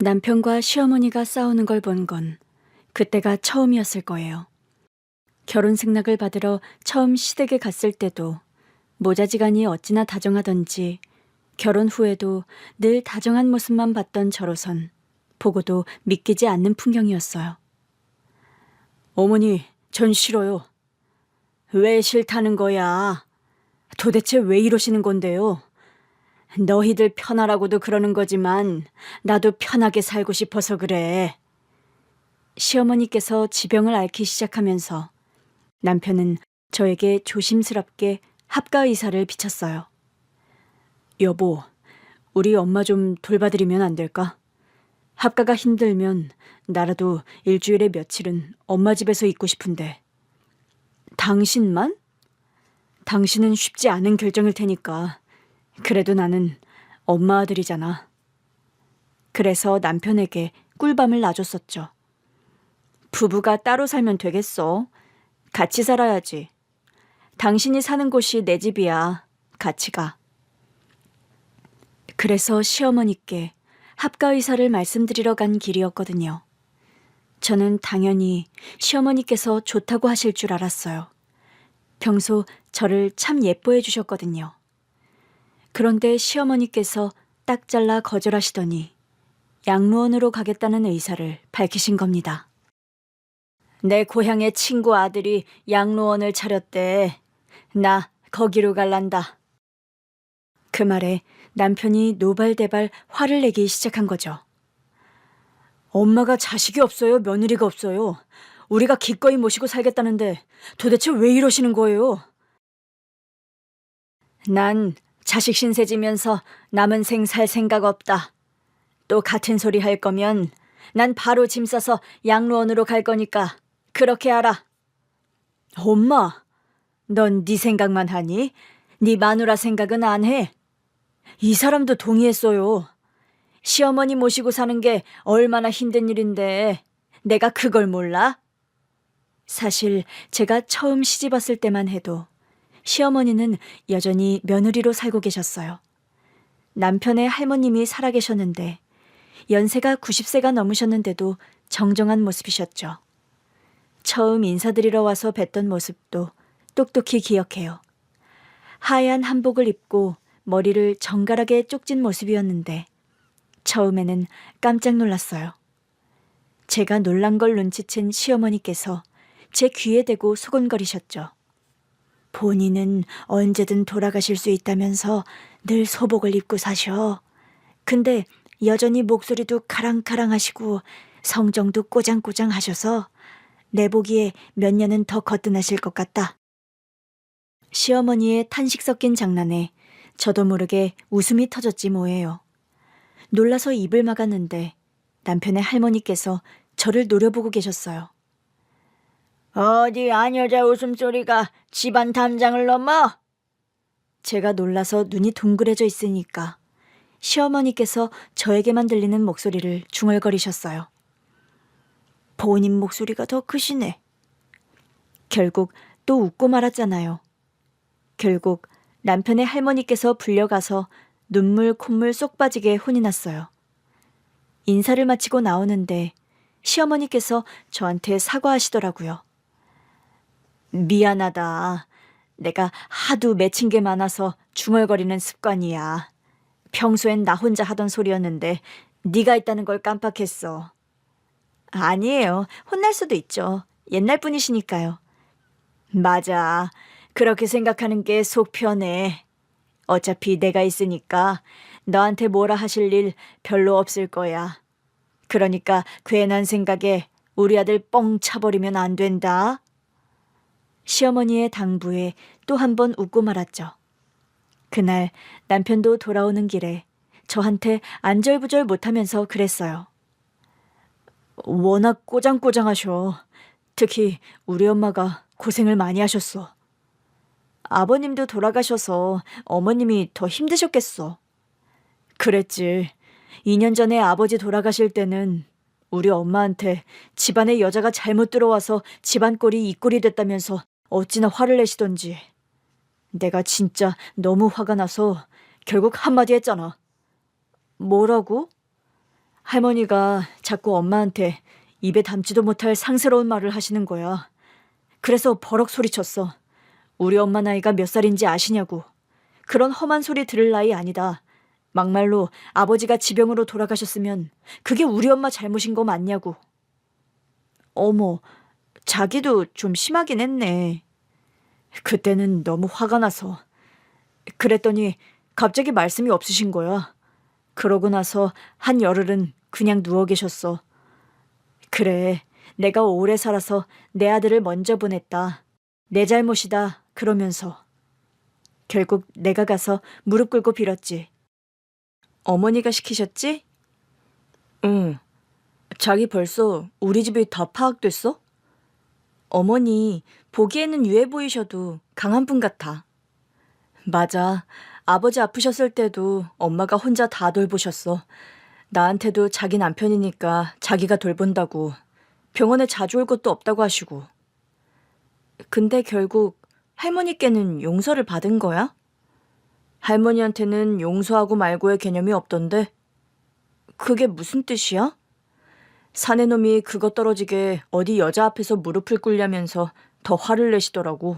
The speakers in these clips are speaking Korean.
남편과 시어머니가 싸우는 걸 본 건 그때가 처음이었을 거예요. 결혼 승낙을 받으러 처음 시댁에 갔을 때도 모자지간이 어찌나 다정하던지 결혼 후에도 늘 다정한 모습만 봤던 저로선 보고도 믿기지 않는 풍경이었어요. 어머니, 전 싫어요. 왜 싫다는 거야? 도대체 왜 이러시는 건데요? 너희들 편하라고도 그러는 거지만 나도 편하게 살고 싶어서 그래. 시어머니께서 지병을 앓기 시작하면서 남편은 저에게 조심스럽게 합가 의사를 비쳤어요. 여보, 우리 엄마 좀 돌봐드리면 안 될까? 합가가 힘들면 나라도 일주일에 며칠은 엄마 집에서 있고 싶은데. 당신만? 당신은 쉽지 않은 결정일 테니까. 그래도 나는 엄마 아들이잖아. 그래서 남편에게 꿀밤을 놔줬었죠. 부부가 따로 살면 되겠어. 같이 살아야지. 당신이 사는 곳이 내 집이야. 같이 가. 그래서 시어머니께 합가 의사를 말씀드리러 간 길이었거든요. 저는 당연히 시어머니께서 좋다고 하실 줄 알았어요. 평소 저를 참 예뻐해 주셨거든요. 그런데 시어머니께서 딱 잘라 거절하시더니 양로원으로 가겠다는 의사를 밝히신 겁니다. 내 고향의 친구 아들이 양로원을 차렸대. 나 거기로 갈란다. 그 말에 남편이 노발대발 화를 내기 시작한 거죠. 엄마가 자식이 없어요? 며느리가 없어요? 우리가 기꺼이 모시고 살겠다는데 도대체 왜 이러시는 거예요? 난 자식 신세 지면서 남은 생 살 생각 없다. 또 같은 소리 할 거면 난 바로 짐 싸서 양로원으로 갈 거니까 그렇게 알아. 엄마, 넌 네 생각만 하니? 네 마누라 생각은 안 해? 이 사람도 동의했어요. 시어머니 모시고 사는 게 얼마나 힘든 일인데 내가 그걸 몰라? 사실 제가 처음 시집 왔을 때만 해도 시어머니는 여전히 며느리로 살고 계셨어요. 남편의 할머님이 살아계셨는데 연세가 90세가 넘으셨는데도 정정한 모습이셨죠. 처음 인사드리러 와서 뵀던 모습도 똑똑히 기억해요. 하얀 한복을 입고 머리를 정갈하게 쪽진 모습이었는데 처음에는 깜짝 놀랐어요. 제가 놀란 걸 눈치챈 시어머니께서 제 귀에 대고 소곤거리셨죠. 본인은 언제든 돌아가실 수 있다면서 늘 소복을 입고 사셔. 근데 여전히 목소리도 카랑카랑하시고 성정도 꼬장꼬장 하셔서 내 보기에 몇 년은 더 거뜬하실 것 같다. 시어머니의 탄식 섞인 장난에 저도 모르게 웃음이 터졌지 뭐예요. 놀라서 입을 막았는데 남편의 할머니께서 저를 노려보고 계셨어요. 어디 안 여자 웃음소리가 집안 담장을 넘어? 제가 놀라서 눈이 동그래져 있으니까 시어머니께서 저에게만 들리는 목소리를 중얼거리셨어요. 본인 목소리가 더 크시네. 결국 또 웃고 말았잖아요. 결국 남편의 할머니께서 불려가서 눈물 콧물 쏙 빠지게 혼이 났어요. 인사를 마치고 나오는데 시어머니께서 저한테 사과하시더라고요. 미안하다. 내가 하도 맺힌 게 많아서 중얼거리는 습관이야. 평소엔 나 혼자 하던 소리였는데 네가 있다는 걸 깜빡했어. 아니에요. 혼날 수도 있죠. 옛날 분이시니까요. 맞아. 그렇게 생각하는 게 속 편해. 어차피 내가 있으니까 너한테 뭐라 하실 일 별로 없을 거야. 그러니까 괜한 생각에 우리 아들 뻥 차버리면 안 된다. 시어머니의 당부에 또 한 번 웃고 말았죠. 그날 남편도 돌아오는 길에 저한테 안절부절 못하면서 그랬어요. 워낙 꼬장꼬장하셔. 특히 우리 엄마가 고생을 많이 하셨어. 아버님도 돌아가셔서 어머님이 더 힘드셨겠어. 그랬지. 2년 전에 아버지 돌아가실 때는 우리 엄마한테 집안에 여자가 잘못 들어와서 집안 꼴이 이 꼴이 됐다면서 어찌나 화를 내시던지. 내가 진짜 너무 화가 나서 결국 한마디 했잖아. 뭐라고? 할머니가 자꾸 엄마한테 입에 담지도 못할 상스러운 말을 하시는 거야. 그래서 버럭 소리쳤어. 우리 엄마 나이가 몇 살인지 아시냐고. 그런 험한 소리 들을 나이 아니다. 막말로 아버지가 지병으로 돌아가셨으면 그게 우리 엄마 잘못인 거 맞냐고. 어머, 자기도 좀 심하긴 했네. 그때는 너무 화가 나서. 그랬더니 갑자기 말씀이 없으신 거야. 그러고 나서 한 열흘은 그냥 누워 계셨어. 그래, 내가 오래 살아서 내 아들을 먼저 보냈다. 내 잘못이다. 그러면서. 결국 내가 가서 무릎 꿇고 빌었지. 어머니가 시키셨지? 응. 자기 벌써 우리 집이 다 파악됐어? 어머니, 보기에는 유해 보이셔도 강한 분 같아. 맞아. 아버지 아프셨을 때도 엄마가 혼자 다 돌보셨어. 나한테도 자기 남편이니까 자기가 돌본다고. 병원에 자주 올 것도 없다고 하시고. 근데 결국 할머니께는 용서를 받은 거야? 할머니한테는 용서하고 말고의 개념이 없던데. 그게 무슨 뜻이야? 사내 놈이 그거 떨어지게 어디 여자 앞에서 무릎을 꿇냐면서 더 화를 내시더라고.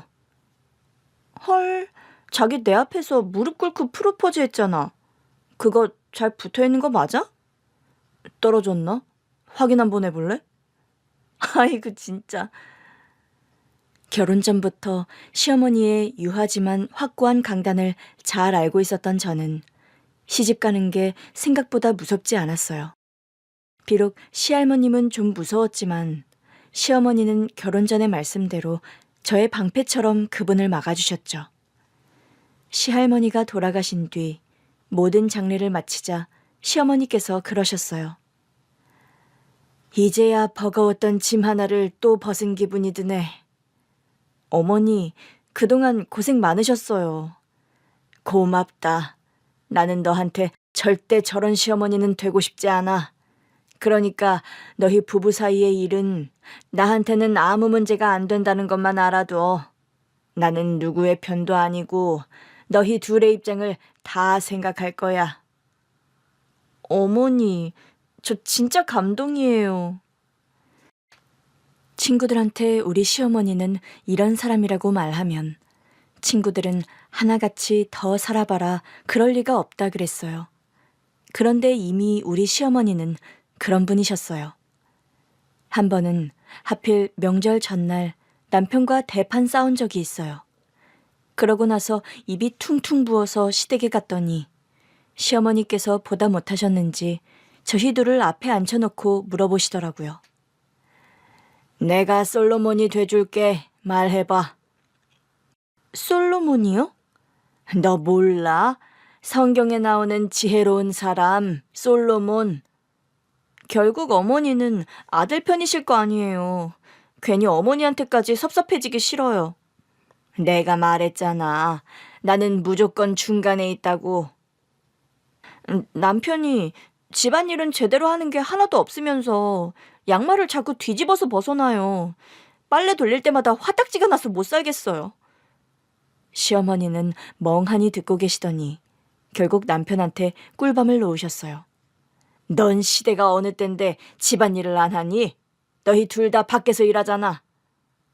헐, 자기 내 앞에서 무릎 꿇고 프로포즈 했잖아. 그거 잘 붙어 있는 거 맞아? 떨어졌나? 확인 한번 해볼래? 아이고, 진짜. 결혼 전부터 시어머니의 유하지만 확고한 강단을 잘 알고 있었던 저는 시집 가는 게 생각보다 무섭지 않았어요. 비록 시할머님은 좀 무서웠지만 시어머니는 결혼 전의 말씀대로 저의 방패처럼 그분을 막아주셨죠. 시할머니가 돌아가신 뒤 모든 장례를 마치자 시어머니께서 그러셨어요. 이제야 버거웠던 짐 하나를 또 벗은 기분이 드네. 어머니, 그동안 고생 많으셨어요. 고맙다. 나는 너한테 절대 저런 시어머니는 되고 싶지 않아. 그러니까 너희 부부 사이의 일은 나한테는 아무 문제가 안 된다는 것만 알아둬. 나는 누구의 편도 아니고 너희 둘의 입장을 다 생각할 거야. 어머니, 저 진짜 감동이에요. 친구들한테 우리 시어머니는 이런 사람이라고 말하면 친구들은 하나같이 더 살아봐라 그럴 리가 없다 그랬어요. 그런데 이미 우리 시어머니는 그런 분이셨어요. 한 번은 하필 명절 전날 남편과 대판 싸운 적이 있어요. 그러고 나서 입이 퉁퉁 부어서 시댁에 갔더니 시어머니께서 보다 못하셨는지 저희 둘을 앞에 앉혀놓고 물어보시더라고요. 내가 솔로몬이 돼줄게. 말해봐. 솔로몬이요? 너 몰라? 성경에 나오는 지혜로운 사람, 솔로몬. 결국 어머니는 아들 편이실 거 아니에요. 괜히 어머니한테까지 섭섭해지기 싫어요. 내가 말했잖아. 나는 무조건 중간에 있다고. 남편이 집안일은 제대로 하는 게 하나도 없으면서 양말을 자꾸 뒤집어서 벗어나요. 빨래 돌릴 때마다 화딱지가 나서 못 살겠어요. 시어머니는 멍하니 듣고 계시더니 결국 남편한테 꿀밤을 놓으셨어요. 넌 시대가 어느 땐데 집안일을 안 하니? 너희 둘 다 밖에서 일하잖아.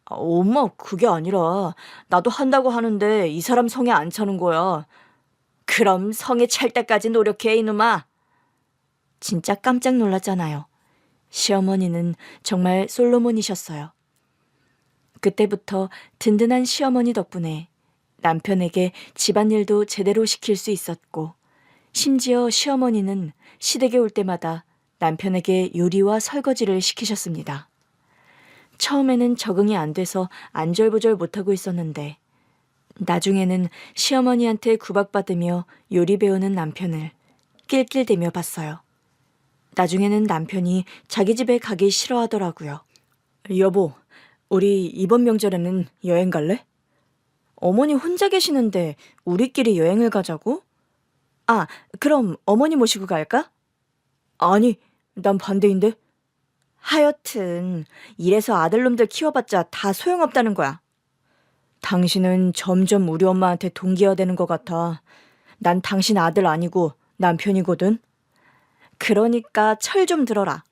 엄마, 그게 아니라 나도 한다고 하는데 이 사람 성에 안 차는 거야. 그럼 성에 찰 때까지 노력해, 이놈아. 진짜 깜짝 놀랐잖아요. 시어머니는 정말 솔로몬이셨어요. 그때부터 든든한 시어머니 덕분에 남편에게 집안일도 제대로 시킬 수 있었고, 심지어 시어머니는 시댁에 올 때마다 남편에게 요리와 설거지를 시키셨습니다. 처음에는 적응이 안 돼서 안절부절 못하고 있었는데 나중에는 시어머니한테 구박받으며 요리 배우는 남편을 낄낄대며 봤어요. 나중에는 남편이 자기 집에 가기 싫어하더라고요. 여보, 우리 이번 명절에는 여행 갈래? 어머니 혼자 계시는데 우리끼리 여행을 가자고? 아, 그럼 어머니 모시고 갈까? 아니, 난 반대인데. 하여튼 이래서 아들놈들 키워봤자 다 소용없다는 거야. 당신은 점점 우리 엄마한테 동기화되는 것 같아. 난 당신 아들 아니고 남편이거든. 그러니까 철 좀 들어라.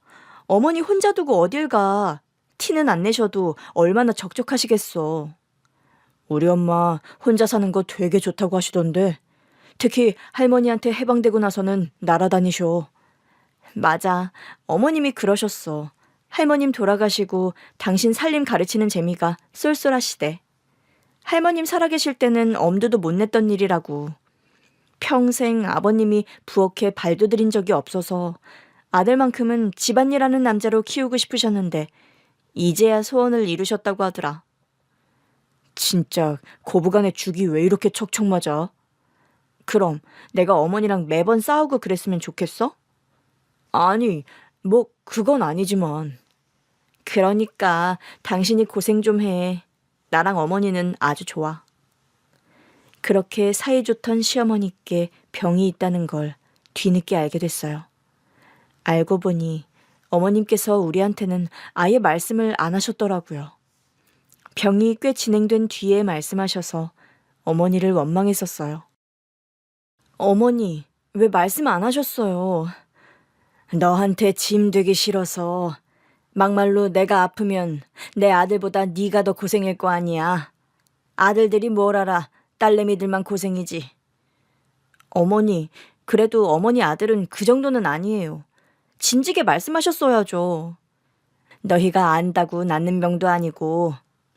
어머니 혼자 두고 어딜 가. 티는 안 내셔도 얼마나 적적하시겠어. 우리 엄마 혼자 사는 거 되게 좋다고 하시던데. 특히 할머니한테 해방되고 나서는 날아다니셔. 맞아. 어머님이 그러셨어. 할머님 돌아가시고 당신 살림 가르치는 재미가 쏠쏠하시대. 할머님 살아계실 때는 엄두도 못 냈던 일이라고. 평생 아버님이 부엌에 발도 들인 적이 없어서 아들만큼은 집안일하는 남자로 키우고 싶으셨는데 이제야 소원을 이루셨다고 하더라. 진짜 고부간의 죽이 왜 이렇게 척척 맞아? 그럼 내가 어머니랑 매번 싸우고 그랬으면 좋겠어? 아니, 뭐 그건 아니지만. 그러니까 당신이 고생 좀 해. 나랑 어머니는 아주 좋아. 그렇게 사이좋던 시어머니께 병이 있다는 걸 뒤늦게 알게 됐어요. 알고 보니 어머님께서 우리한테는 아예 말씀을 안 하셨더라고요. 병이 꽤 진행된 뒤에 말씀하셔서 어머니를 원망했었어요. 어머니, 왜 말씀 안 하셨어요? 너한테 짐 되기 싫어서. 막말로 내가 아프면 내 아들보다 네가 더 고생일 거 아니야. 아들들이 뭘 알아. 딸내미들만 고생이지. 어머니, 그래도 어머니 아들은 그 정도는 아니에요. 진지게 말씀하셨어야죠. 너희가 안다고 낫는 병도 아니고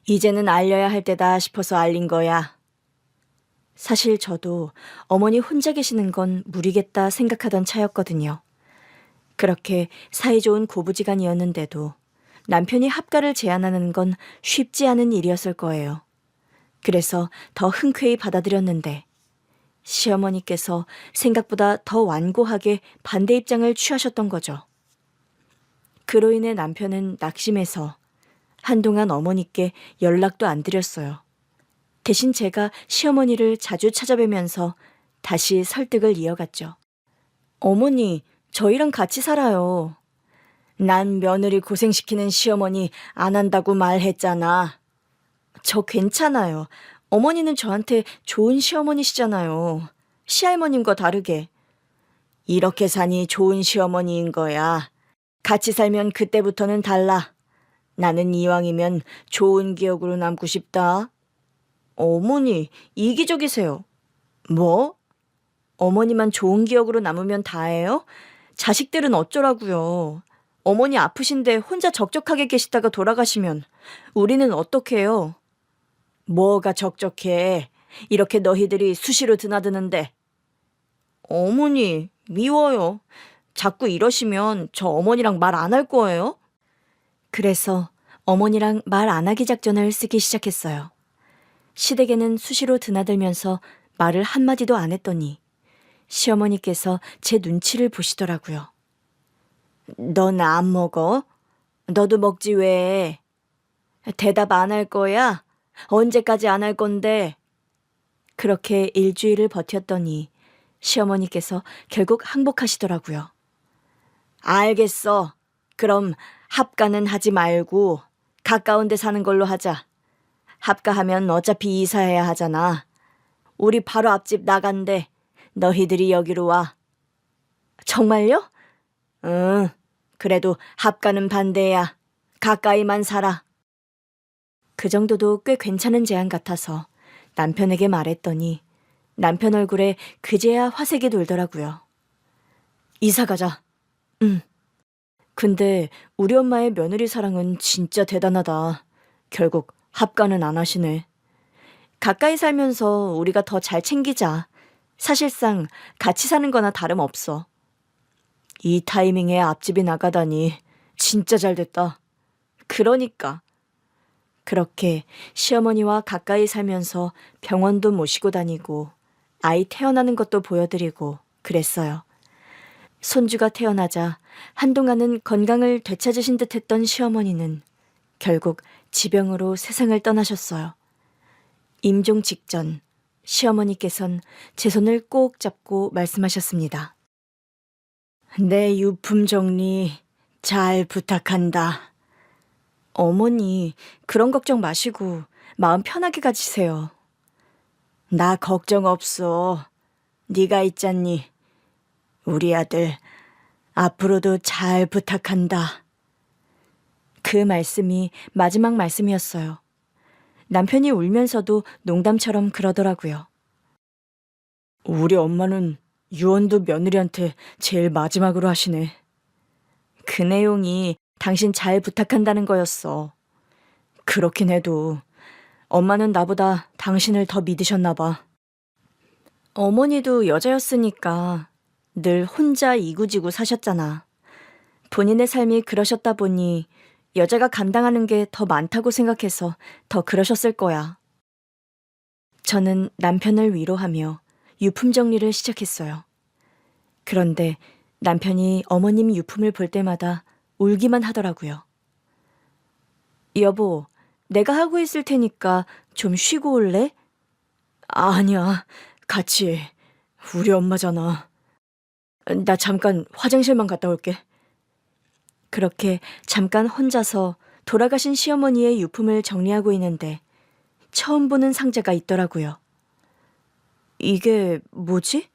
이제는 알려야 할 때다 싶어서 알린 거야. 사실 저도 어머니 혼자 계시는 건 무리겠다 생각하던 차였거든요. 그렇게 사이좋은 고부지간이었는데도 남편이 합가를 제안하는 건 쉽지 않은 일이었을 거예요. 그래서 더 흔쾌히 받아들였는데 시어머니께서 생각보다 더 완고하게 반대 입장을 취하셨던 거죠. 그로 인해 남편은 낙심해서 한동안 어머니께 연락도 안 드렸어요. 대신 제가 시어머니를 자주 찾아뵈면서 다시 설득을 이어갔죠. 어머니, 저희랑 같이 살아요. 난 며느리 고생시키는 시어머니 안 한다고 말했잖아. 저 괜찮아요. 어머니는 저한테 좋은 시어머니시잖아요. 시할머님과 다르게. 이렇게 사니 좋은 시어머니인 거야. 같이 살면 그때부터는 달라. 나는 이왕이면 좋은 기억으로 남고 싶다. 어머니, 이기적이세요. 뭐? 어머니만 좋은 기억으로 남으면 다예요? 자식들은 어쩌라고요. 어머니 아프신데 혼자 적적하게 계시다가 돌아가시면 우리는 어떡해요? 뭐가 적적해. 이렇게 너희들이 수시로 드나드는데. 어머니, 미워요. 자꾸 이러시면 저 어머니랑 말 안 할 거예요? 그래서 어머니랑 말 안 하기 작전을 쓰기 시작했어요. 시댁에는 수시로 드나들면서 말을 한마디도 안 했더니 시어머니께서 제 눈치를 보시더라고요. 넌 안 먹어? 너도 먹지 왜? 대답 안 할 거야? 언제까지 안 할 건데? 그렇게 일주일을 버텼더니 시어머니께서 결국 항복하시더라고요. 알겠어. 그럼 합가는 하지 말고 가까운 데 사는 걸로 하자. 합가하면 어차피 이사해야 하잖아. 우리 바로 앞집 나간대. 너희들이 여기로 와. 정말요? 응. 그래도 합가는 반대야. 가까이만 살아. 그 정도도 꽤 괜찮은 제안 같아서 남편에게 말했더니 남편 얼굴에 그제야 화색이 돌더라고요. 이사 가자. 응. 근데 우리 엄마의 며느리 사랑은 진짜 대단하다. 결국 합가는 안 하시네. 가까이 살면서 우리가 더 잘 챙기자. 사실상 같이 사는 거나 다름없어. 이 타이밍에 앞집이 나가다니 진짜 잘 됐다. 그러니까. 그렇게 시어머니와 가까이 살면서 병원도 모시고 다니고 아이 태어나는 것도 보여드리고 그랬어요. 손주가 태어나자 한동안은 건강을 되찾으신 듯했던 시어머니는 결국 지병으로 세상을 떠나셨어요. 임종 직전 시어머니께선 제 손을 꼭 잡고 말씀하셨습니다. 내 유품 정리 잘 부탁한다. 어머니, 그런 걱정 마시고 마음 편하게 가지세요. 나 걱정 없어. 네가 있잖니. 우리 아들 앞으로도 잘 부탁한다. 그 말씀이 마지막 말씀이었어요. 남편이 울면서도 농담처럼 그러더라고요. 우리 엄마는 유언도 며느리한테 제일 마지막으로 하시네. 그 내용이 당신 잘 부탁한다는 거였어. 그렇긴 해도 엄마는 나보다 당신을 더 믿으셨나 봐. 어머니도 여자였으니까 늘 혼자 이구지구 사셨잖아. 본인의 삶이 그러셨다 보니 여자가 감당하는 게 더 많다고 생각해서 더 그러셨을 거야. 저는 남편을 위로하며 유품 정리를 시작했어요. 그런데 남편이 어머님 유품을 볼 때마다 울기만 하더라고요. 여보, 내가 하고 있을 테니까 좀 쉬고 올래? 아니야, 같이 해. 우리 엄마잖아. 나 잠깐 화장실만 갔다 올게. 그렇게 잠깐 혼자서 돌아가신 시어머니의 유품을 정리하고 있는데 처음 보는 상자가 있더라고요. 이게 뭐지?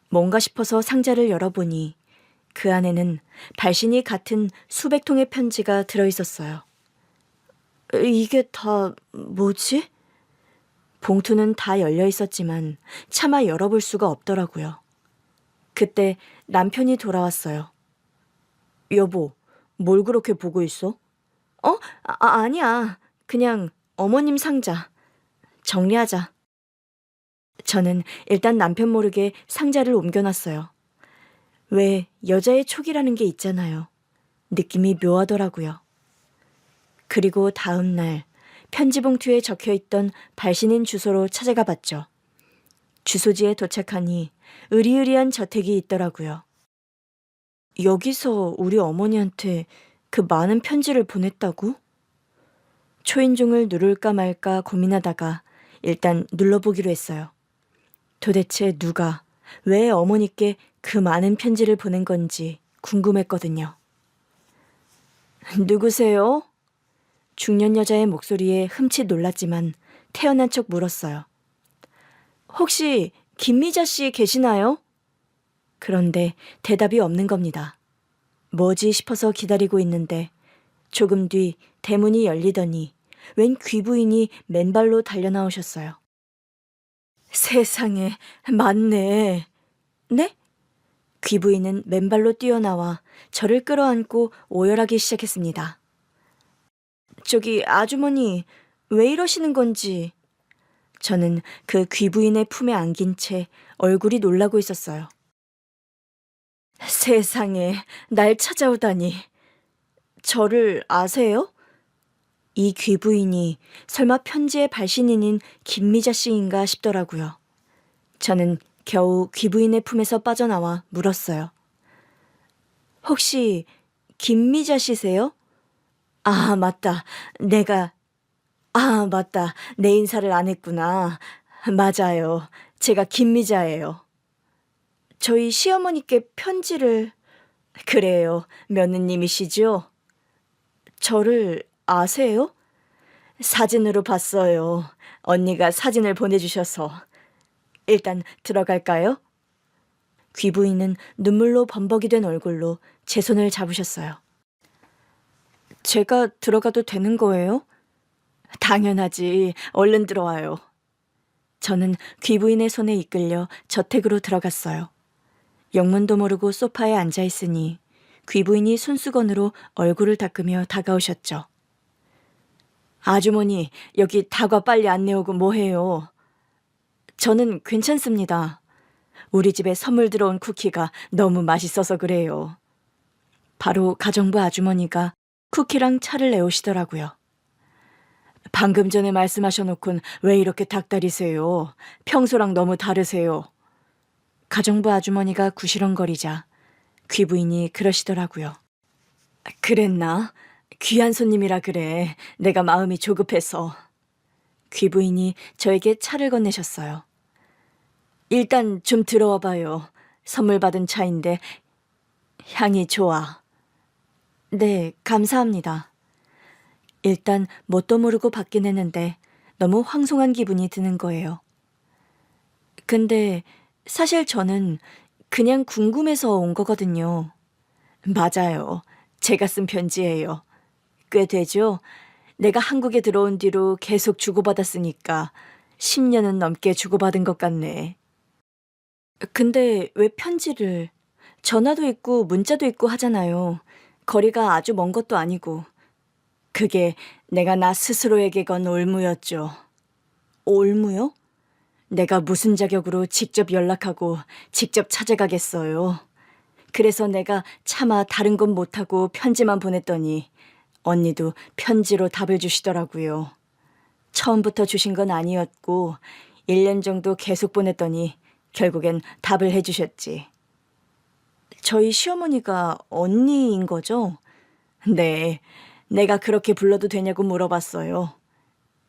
뭔가 싶어서 상자를 열어보니 그 안에는 발신이 같은 수백 통의 편지가 들어있었어요. 이게 다 뭐지? 봉투는 다 열려 있었지만 차마 열어볼 수가 없더라고요. 그때 남편이 돌아왔어요. 여보, 뭘 그렇게 보고 있어? 아니야. 그냥 어머님 상자. 정리하자. 저는 일단 남편 모르게 상자를 옮겨놨어요. 왜 여자의 촉이라는 게 있잖아요. 느낌이 묘하더라고요. 그리고 다음 날 편지 봉투에 적혀있던 발신인 주소로 찾아가 봤죠. 주소지에 도착하니 으리으리한 저택이 있더라고요. 여기서 우리 어머니한테 그 많은 편지를 보냈다고? 초인종을 누를까 말까 고민하다가 일단 눌러보기로 했어요. 도대체 누가, 왜 어머니께 그 많은 편지를 보낸 건지 궁금했거든요. 누구세요? 중년 여자의 목소리에 흠칫 놀랐지만 태어난 척 물었어요. 혹시 김미자 씨 계시나요? 그런데 대답이 없는 겁니다. 뭐지 싶어서 기다리고 있는데 조금 뒤 대문이 열리더니 웬 귀부인이 맨발로 달려나오셨어요. 세상에, 맞네. 네? 귀부인은 맨발로 뛰어나와 저를 끌어안고 오열하기 시작했습니다. 저기 아주머니, 왜 이러시는 건지. 저는 그 귀부인의 품에 안긴 채 얼굴이 놀라고 있었어요. 세상에, 날 찾아오다니. 저를 아세요? 이 귀부인이 설마 편지의 발신인인 김미자 씨인가 싶더라고요. 저는 겨우 귀부인의 품에서 빠져나와 물었어요. 혹시 김미자 씨세요? 아, 맞다. 맞다. 내 인사를 안 했구나. 맞아요. 제가 김미자예요. 저희 시어머니께 편지를... 그래요. 며느님이시죠? 저를 아세요? 사진으로 봤어요. 언니가 사진을 보내주셔서. 일단 들어갈까요? 귀부인은 눈물로 범벅이 된 얼굴로 제 손을 잡으셨어요. 제가 들어가도 되는 거예요? 당연하지. 얼른 들어와요. 저는 귀부인의 손에 이끌려 저택으로 들어갔어요. 영문도 모르고 소파에 앉아 있으니 귀부인이 손수건으로 얼굴을 닦으며 다가오셨죠. 아주머니, 여기 다과 빨리 안 내오고 뭐해요? 저는 괜찮습니다. 우리 집에 선물 들어온 쿠키가 너무 맛있어서 그래요. 바로 가정부 아주머니가 쿠키랑 차를 내오시더라고요. 방금 전에 말씀하셔놓곤 왜 이렇게 닭다리세요? 평소랑 너무 다르세요. 가정부 아주머니가 구시렁거리자 귀부인이 그러시더라고요. 그랬나? 귀한 손님이라 그래. 내가 마음이 조급해서. 귀부인이 저에게 차를 건네셨어요. 일단 좀 들어와 봐요. 선물 받은 차인데 향이 좋아. 네, 감사합니다. 일단 뭣도 모르고 받긴 했는데 너무 황송한 기분이 드는 거예요. 근데 사실 저는 그냥 궁금해서 온 거거든요. 맞아요. 제가 쓴 편지예요. 꽤 되죠? 내가 한국에 들어온 뒤로 계속 주고받았으니까 10년은 넘게 주고받은 것 같네. 근데 왜 편지를? 전화도 있고 문자도 있고 하잖아요. 거리가 아주 먼 것도 아니고. 그게 내가 나 스스로에게 건 올무였죠. 올무요? 내가 무슨 자격으로 직접 연락하고 직접 찾아가겠어요. 그래서 내가 차마 다른 건 못하고 편지만 보냈더니 언니도 편지로 답을 주시더라고요. 처음부터 주신 건 아니었고 1년 정도 계속 보냈더니 결국엔 답을 해주셨지. 저희 시어머니가 언니인 거죠? 네, 내가 그렇게 불러도 되냐고 물어봤어요.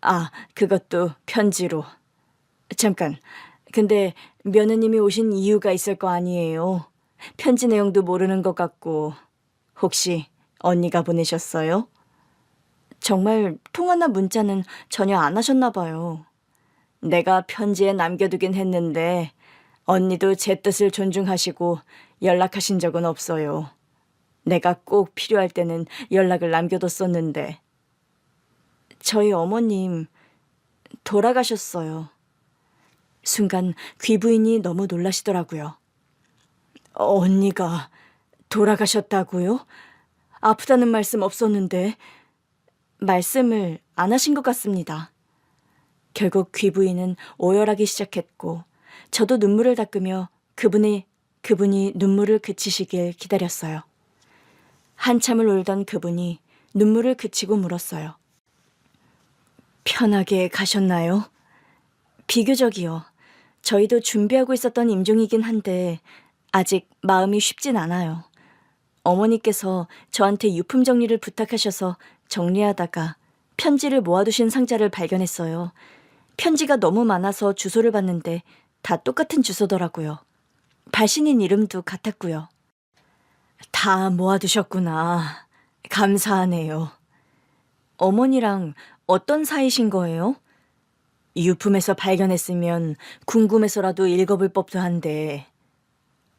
아, 그것도 편지로. 잠깐, 근데 며느님이 오신 이유가 있을 거 아니에요. 편지 내용도 모르는 것 같고, 혹시 언니가 보내셨어요? 정말 통화나 문자는 전혀 안 하셨나 봐요. 내가 편지에 남겨두긴 했는데, 언니도 제 뜻을 존중하시고 연락하신 적은 없어요. 내가 꼭 필요할 때는 연락을 남겨뒀었는데. 저희 어머님 돌아가셨어요. 순간 귀부인이 너무 놀라시더라고요. 언니가 돌아가셨다고요? 아프다는 말씀 없었는데. 말씀을 안 하신 것 같습니다. 결국 귀부인은 오열하기 시작했고 저도 눈물을 닦으며 그분이 눈물을 그치시길 기다렸어요. 한참을 울던 그분이 눈물을 그치고 물었어요. 편하게 가셨나요? 비교적이요. 저희도 준비하고 있었던 임종이긴 한데 아직 마음이 쉽진 않아요. 어머니께서 저한테 유품 정리를 부탁하셔서 정리하다가 편지를 모아두신 상자를 발견했어요. 편지가 너무 많아서 주소를 봤는데 다 똑같은 주소더라고요. 발신인 이름도 같았고요. 다 모아두셨구나. 감사하네요. 어머니랑 어떤 사이신 거예요? 유품에서 발견했으면 궁금해서라도 읽어볼 법도 한데.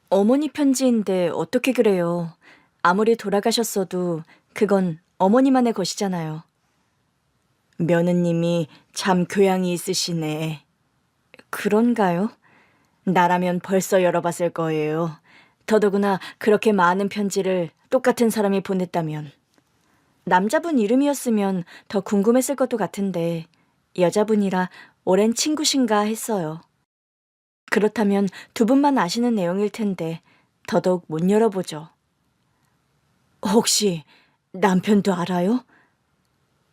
어머니 편지인데 어떻게 그래요? 아무리 돌아가셨어도 그건 어머니만의 것이잖아요. 며느님이 참 교양이 있으시네. 그런가요? 나라면 벌써 열어봤을 거예요. 더더구나 그렇게 많은 편지를 똑같은 사람이 보냈다면. 남자분 이름이었으면 더 궁금했을 것도 같은데 여자분이라 오랜 친구신가 했어요. 그렇다면 두 분만 아시는 내용일 텐데 더더욱 못 열어보죠. 혹시 남편도 알아요?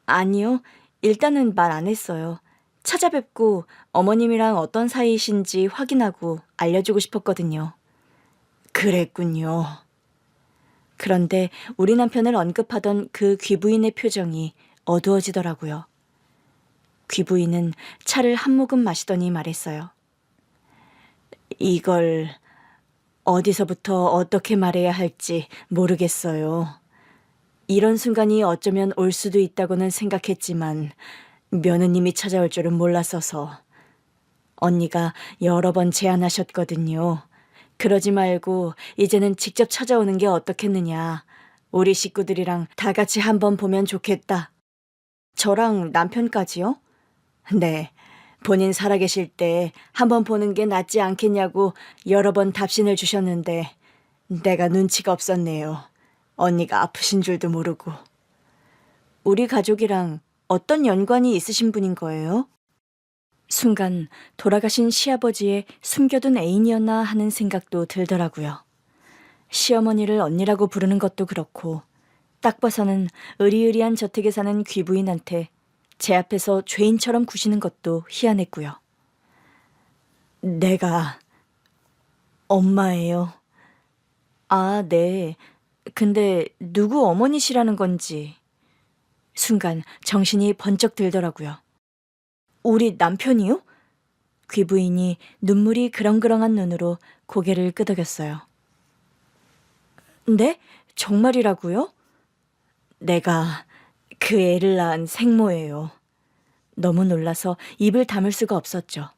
아니요. 일단은 말 안 했어요. 찾아뵙고 어머님이랑 어떤 사이이신지 확인하고 알려주고 싶었거든요. 그랬군요. 그런데 우리 남편을 언급하던 그 귀부인의 표정이 어두워지더라고요. 귀부인은 차를 한 모금 마시더니 말했어요. 이걸 어디서부터 어떻게 말해야 할지 모르겠어요. 이런 순간이 어쩌면 올 수도 있다고는 생각했지만 며느님이 찾아올 줄은 몰랐어서. 언니가 여러 번 제안하셨거든요. 그러지 말고 이제는 직접 찾아오는 게 어떻겠느냐. 우리 식구들이랑 다 같이 한번 보면 좋겠다. 저랑 남편까지요? 네. 본인 살아계실 때 한번 보는 게 낫지 않겠냐고 여러 번 답신을 주셨는데 내가 눈치가 없었네요. 언니가 아프신 줄도 모르고. 우리 가족이랑 어떤 연관이 있으신 분인 거예요? 순간 돌아가신 시아버지의 숨겨둔 애인이었나 하는 생각도 들더라고요. 시어머니를 언니라고 부르는 것도 그렇고 딱 봐서는 으리으리한 저택에 사는 귀부인한테 제 앞에서 죄인처럼 구시는 것도 희한했고요. 내가 엄마예요. 아, 네. 근데 누구 어머니시라는 건지. 순간 정신이 번쩍 들더라고요. 우리 남편이요? 귀부인이 눈물이 그렁그렁한 눈으로 고개를 끄덕였어요. 네? 정말이라고요? 내가 그 애를 낳은 생모예요. 너무 놀라서 입을 다물 수가 없었죠.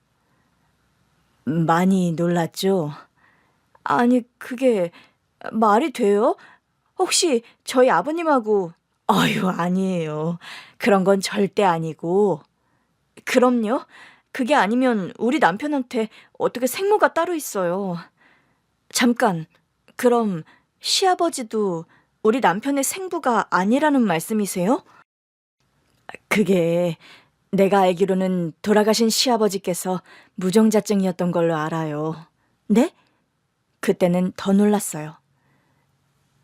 많이 놀랐죠? 아니, 그게 말이 돼요? 혹시 저희 아버님하고 어휴, 아니에요. 그런 건 절대 아니고. 그럼요. 그게 아니면 우리 남편한테 어떻게 생모가 따로 있어요. 잠깐. 그럼 시아버지도 우리 남편의 생부가 아니라는 말씀이세요? 그게 내가 알기로는 돌아가신 시아버지께서 무정자증이었던 걸로 알아요. 네? 그때는 더 놀랐어요.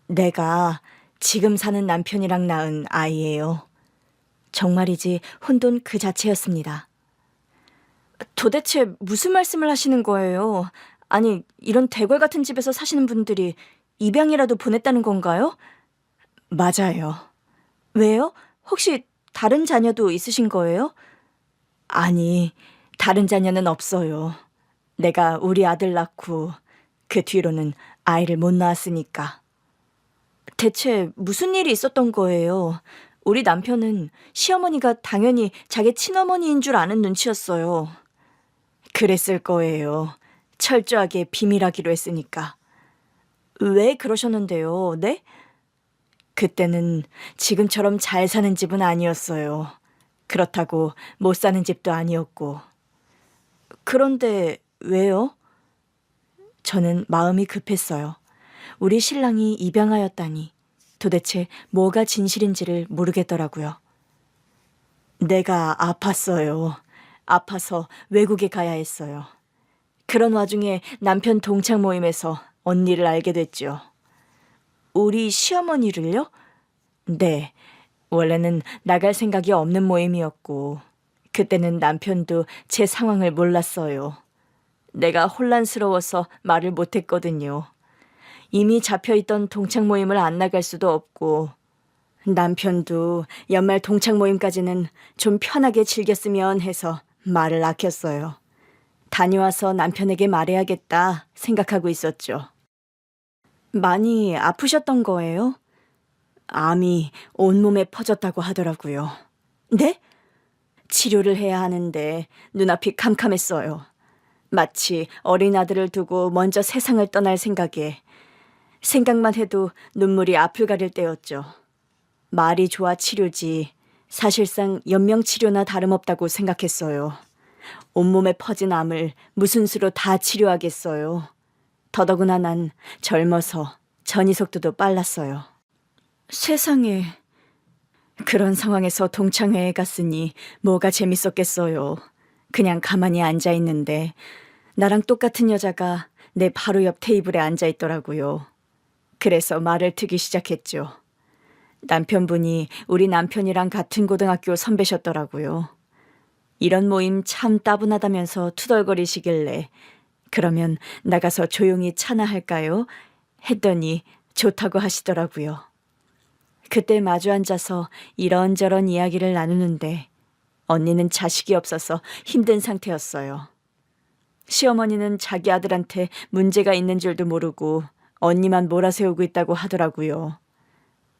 내가 지금 사는 남편이랑 낳은 아이예요. 정말이지 혼돈 그 자체였습니다. 도대체 무슨 말씀을 하시는 거예요? 아니, 이런 대궐 같은 집에서 사시는 분들이 입양이라도 보냈다는 건가요? 맞아요. 왜요? 혹시 다른 자녀도 있으신 거예요? 아니, 다른 자녀는 없어요. 내가 우리 아들 낳고 그 뒤로는 아이를 못 낳았으니까. 대체 무슨 일이 있었던 거예요? 우리 남편은 시어머니가 당연히 자기 친어머니인 줄 아는 눈치였어요. 그랬을 거예요. 철저하게 비밀하기로 했으니까. 왜 그러셨는데요, 네? 그때는 지금처럼 잘 사는 집은 아니었어요. 그렇다고 못 사는 집도 아니었고. 그런데 왜요? 저는 마음이 급했어요. 우리 신랑이 입양하였다니 도대체 뭐가 진실인지를 모르겠더라고요. 내가 아팠어요. 아파서 외국에 가야 했어요. 그런 와중에 남편 동창 모임에서 언니를 알게 됐죠. 우리 시어머니를요? 네. 원래는 나갈 생각이 없는 모임이었고, 그때는 남편도 제 상황을 몰랐어요. 내가 혼란스러워서 말을 못했거든요. 이미 잡혀있던 동창 모임을 안 나갈 수도 없고, 남편도 연말 동창 모임까지는 좀 편하게 즐겼으면 해서 말을 아꼈어요. 다녀와서 남편에게 말해야겠다 생각하고 있었죠. 많이 아프셨던 거예요? 암이 온몸에 퍼졌다고 하더라고요. 네? 치료를 해야 하는데 눈앞이 캄캄했어요. 마치 어린 아들을 두고 먼저 세상을 떠날 생각만 해도 눈물이 앞을 가릴 때였죠. 말이 좋아 치료지 사실상 연명치료나 다름없다고 생각했어요. 온몸에 퍼진 암을 무슨 수로 다 치료하겠어요. 더더구나 난 젊어서 전이 속도도 빨랐어요. 세상에, 그런 상황에서 동창회에 갔으니 뭐가 재밌었겠어요. 그냥 가만히 앉아 있는데 나랑 똑같은 여자가 내 바로 옆 테이블에 앉아 있더라고요. 그래서 말을 트기 시작했죠. 남편분이 우리 남편이랑 같은 고등학교 선배셨더라고요. 이런 모임 참 따분하다면서 투덜거리시길래 그러면 나가서 조용히 차나 할까요? 했더니 좋다고 하시더라고요. 그때 마주 앉아서 이런저런 이야기를 나누는데 언니는 자식이 없어서 힘든 상태였어요. 시어머니는 자기 아들한테 문제가 있는 줄도 모르고 언니만 몰아세우고 있다고 하더라고요.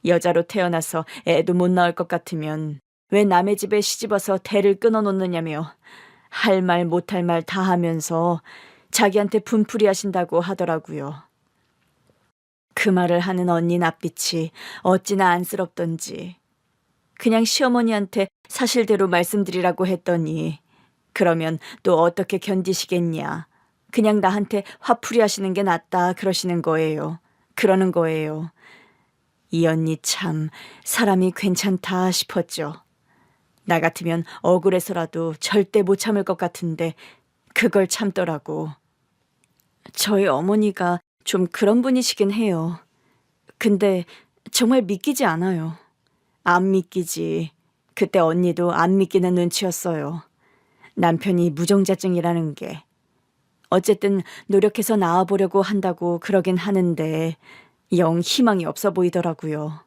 여자로 태어나서 애도 못 낳을 것 같으면 왜 남의 집에 시집와서 대를 끊어놓느냐며 할 말 못할 말 다 하면서 자기한테 분풀이 하신다고 하더라고요. 그 말을 하는 언니 낯빛이 어찌나 안쓰럽던지 그냥 시어머니한테 사실대로 말씀드리라고 했더니 그러면 또 어떻게 견디시겠냐. 그냥 나한테 화풀이 하시는 게 낫다 그러시는 거예요. 그러는 거예요. 이 언니 참 사람이 괜찮다 싶었죠. 나 같으면 억울해서라도 절대 못 참을 것 같은데 그걸 참더라고. 저희 어머니가 좀 그런 분이시긴 해요. 근데 정말 믿기지 않아요. 안 믿기지. 그때 언니도 안 믿기는 눈치였어요. 남편이 무정자증이라는 게. 어쨌든 노력해서 나아보려고 한다고 그러긴 하는데 영 희망이 없어 보이더라고요.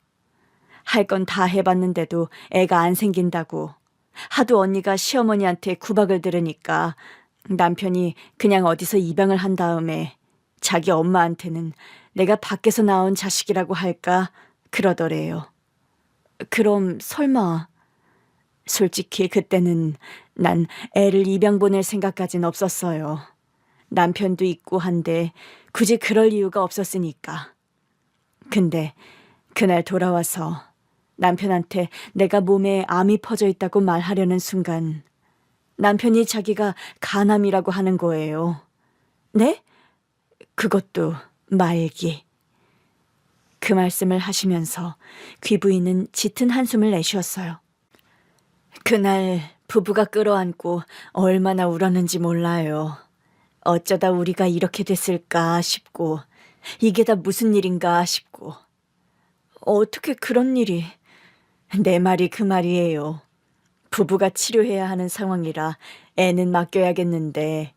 할 건 다 해봤는데도 애가 안 생긴다고. 하도 언니가 시어머니한테 구박을 들으니까 남편이 그냥 어디서 입양을 한 다음에 자기 엄마한테는 내가 밖에서 낳은 자식이라고 할까 그러더래요. 그럼 설마... 솔직히 그때는 난 애를 입양 보낼 생각까진 없었어요. 남편도 있고 한데 굳이 그럴 이유가 없었으니까. 근데 그날 돌아와서 남편한테 내가 몸에 암이 퍼져 있다고 말하려는 순간 남편이 자기가 간암이라고 하는 거예요. 네? 그것도 말기. 그 말씀을 하시면서 귀부인은 짙은 한숨을 내쉬었어요. 그날 부부가 끌어안고 얼마나 울었는지 몰라요. 어쩌다 우리가 이렇게 됐을까 싶고 이게 다 무슨 일인가 싶고 어떻게 그런 일이. 내 말이 그 말이에요. 부부가 치료해야 하는 상황이라 애는 맡겨야겠는데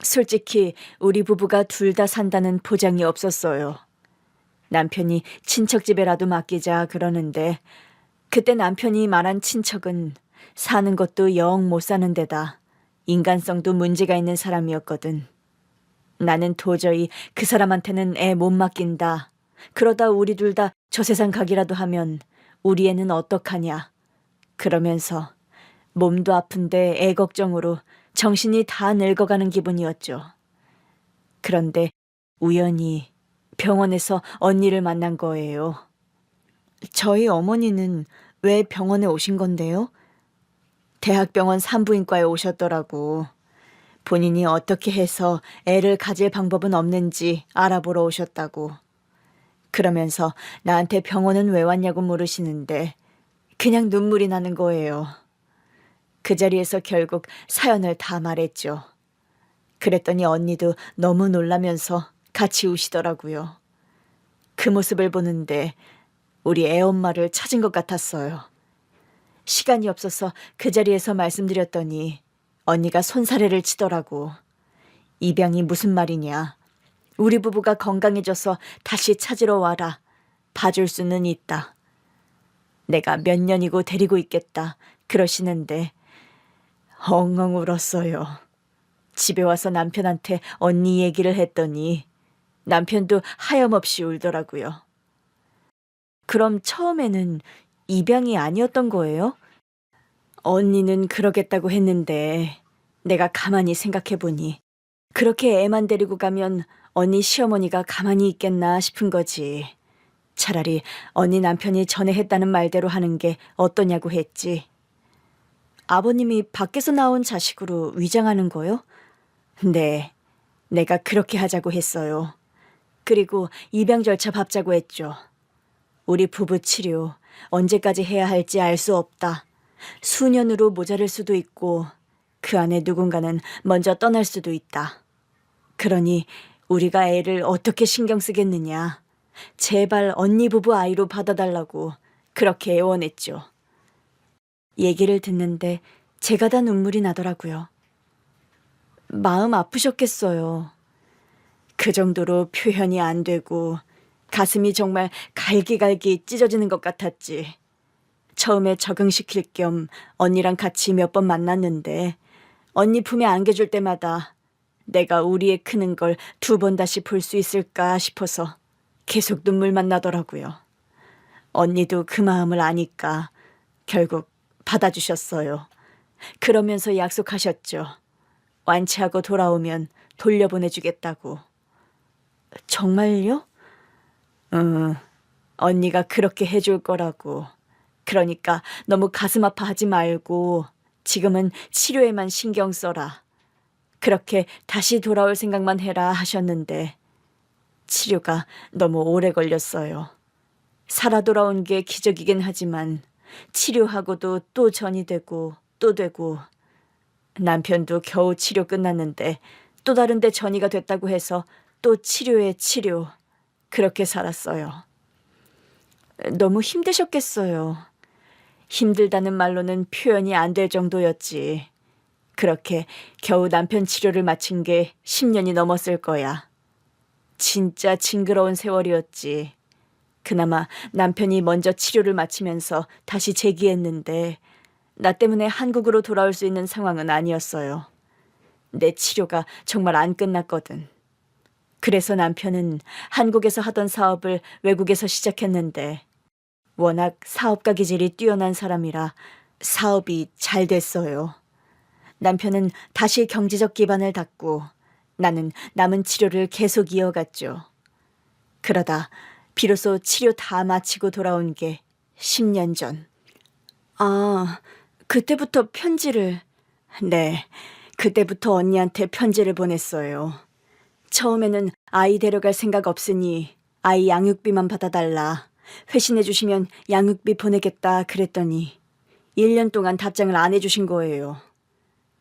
솔직히 우리 부부가 둘 다 산다는 보장이 없었어요. 남편이 친척 집에라도 맡기자 그러는데 그때 남편이 말한 친척은 사는 것도 영 못 사는 데다 인간성도 문제가 있는 사람이었거든. 나는 도저히 그 사람한테는 애 못 맡긴다. 그러다 우리 둘 다 저 세상 가기라도 하면 우리 애는 어떡하냐. 그러면서 몸도 아픈데 애 걱정으로 정신이 다 늙어가는 기분이었죠. 그런데 우연히 병원에서 언니를 만난 거예요. 저희 어머니는 왜 병원에 오신 건데요? 대학병원 산부인과에 오셨더라고. 본인이 어떻게 해서 애를 가질 방법은 없는지 알아보러 오셨다고. 그러면서 나한테 병원은 왜 왔냐고 물으시는데 그냥 눈물이 나는 거예요. 그 자리에서 결국 사연을 다 말했죠. 그랬더니 언니도 너무 놀라면서 같이 우시더라고요. 그 모습을 보는데 우리 애엄마를 찾은 것 같았어요. 시간이 없어서 그 자리에서 말씀드렸더니 언니가 손사래를 치더라고. 입양이 무슨 말이냐. 우리 부부가 건강해져서 다시 찾으러 와라. 봐줄 수는 있다. 내가 몇 년이고 데리고 있겠다. 그러시는데 엉엉 울었어요. 집에 와서 남편한테 언니 얘기를 했더니 남편도 하염없이 울더라고요. 그럼 처음에는 입양이 아니었던 거예요? 언니는 그러겠다고 했는데 내가 가만히 생각해보니 그렇게 애만 데리고 가면 언니 시어머니가 가만히 있겠나 싶은 거지. 차라리 언니 남편이 전에 했다는 말대로 하는 게 어떠냐고 했지. 아버님이 밖에서 나온 자식으로 위장하는 거요? 네, 내가 그렇게 하자고 했어요. 그리고 입양 절차 밟자고 했죠. 우리 부부 치료 언제까지 해야 할지 알 수 없다. 수년으로 모자랄 수도 있고 그 안에 누군가는 먼저 떠날 수도 있다. 그러니 우리가 애를 어떻게 신경 쓰겠느냐. 제발 언니 부부 아이로 받아달라고 그렇게 애원했죠. 얘기를 듣는데 제가 다 눈물이 나더라고요. 마음 아프셨겠어요. 그 정도로 표현이 안 되고 가슴이 정말 갈기갈기 찢어지는 것 같았지. 처음에 적응시킬 겸 언니랑 같이 몇 번 만났는데 언니 품에 안겨줄 때마다 내가 우리 애 크는 걸 두 번 다시 볼 수 있을까 싶어서 계속 눈물만 나더라고요. 언니도 그 마음을 아니까 결국 받아주셨어요. 그러면서 약속하셨죠. 완치하고 돌아오면 돌려보내주겠다고. 정말요? 언니가 그렇게 해줄 거라고. 그러니까 너무 가슴 아파하지 말고 지금은 치료에만 신경 써라. 그렇게 다시 돌아올 생각만 해라 하셨는데 치료가 너무 오래 걸렸어요. 살아 돌아온 게 기적이긴 하지만 치료하고도 또 전이 되고 또 되고 남편도 겨우 치료 끝났는데 또 다른 데 전이가 됐다고 해서 또 치료에 치료. 그렇게 살았어요. 너무 힘드셨겠어요. 힘들다는 말로는 표현이 안 될 정도였지. 그렇게 겨우 남편 치료를 마친 게 10년이 넘었을 거야. 진짜 징그러운 세월이었지. 그나마 남편이 먼저 치료를 마치면서 다시 재기했는데 나 때문에 한국으로 돌아올 수 있는 상황은 아니었어요. 내 치료가 정말 안 끝났거든. 그래서 남편은 한국에서 하던 사업을 외국에서 시작했는데 워낙 사업가 기질이 뛰어난 사람이라 사업이 잘 됐어요. 남편은 다시 경제적 기반을 닦고 나는 남은 치료를 계속 이어갔죠. 그러다 비로소 치료 다 마치고 돌아온 게 10년 전. 아, 그때부터 편지를... 네, 그때부터 언니한테 편지를 보냈어요. 처음에는 아이 데려갈 생각 없으니 아이 양육비만 받아달라. 회신해 주시면 양육비 보내겠다 그랬더니 1년 동안 답장을 안 해주신 거예요.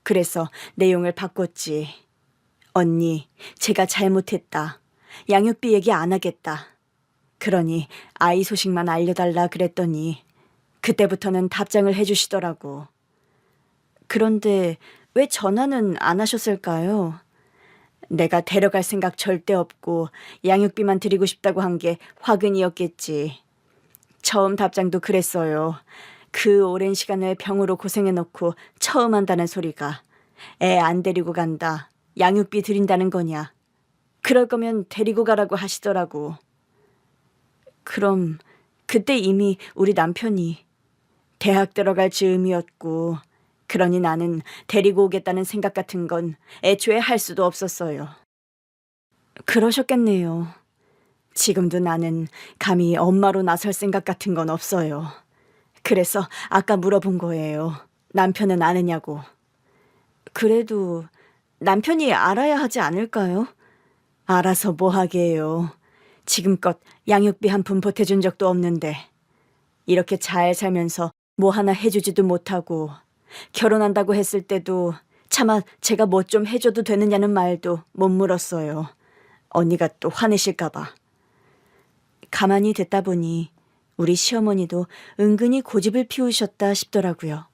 그래서 내용을 바꿨지. 언니, 제가 잘못했다. 양육비 얘기 안 하겠다. 그러니 아이 소식만 알려달라 그랬더니 그때부터는 답장을 해주시더라고. 그런데 왜 전화는 안 하셨을까요? 내가 데려갈 생각 절대 없고 양육비만 드리고 싶다고 한 게 화근이었겠지. 처음 답장도 그랬어요. 그 오랜 시간을 병으로 고생해놓고 처음 한다는 소리가 애 안 데리고 간다. 양육비 드린다는 거냐. 그럴 거면 데리고 가라고 하시더라고. 그럼 그때 이미 우리 남편이 대학 들어갈 즈음이었고 그러니 나는 데리고 오겠다는 생각 같은 건 애초에 할 수도 없었어요. 그러셨겠네요. 지금도 나는 감히 엄마로 나설 생각 같은 건 없어요. 그래서 아까 물어본 거예요. 남편은 아느냐고. 그래도 남편이 알아야 하지 않을까요? 알아서 뭐 하게요. 지금껏 양육비 한 푼 보태준 적도 없는데 이렇게 잘 살면서 뭐 하나 해주지도 못하고 결혼한다고 했을 때도 차마 제가 뭐 좀 해줘도 되느냐는 말도 못 물었어요. 언니가 또 화내실까 봐. 가만히 듣다 보니 우리 시어머니도 은근히 고집을 피우셨다 싶더라고요.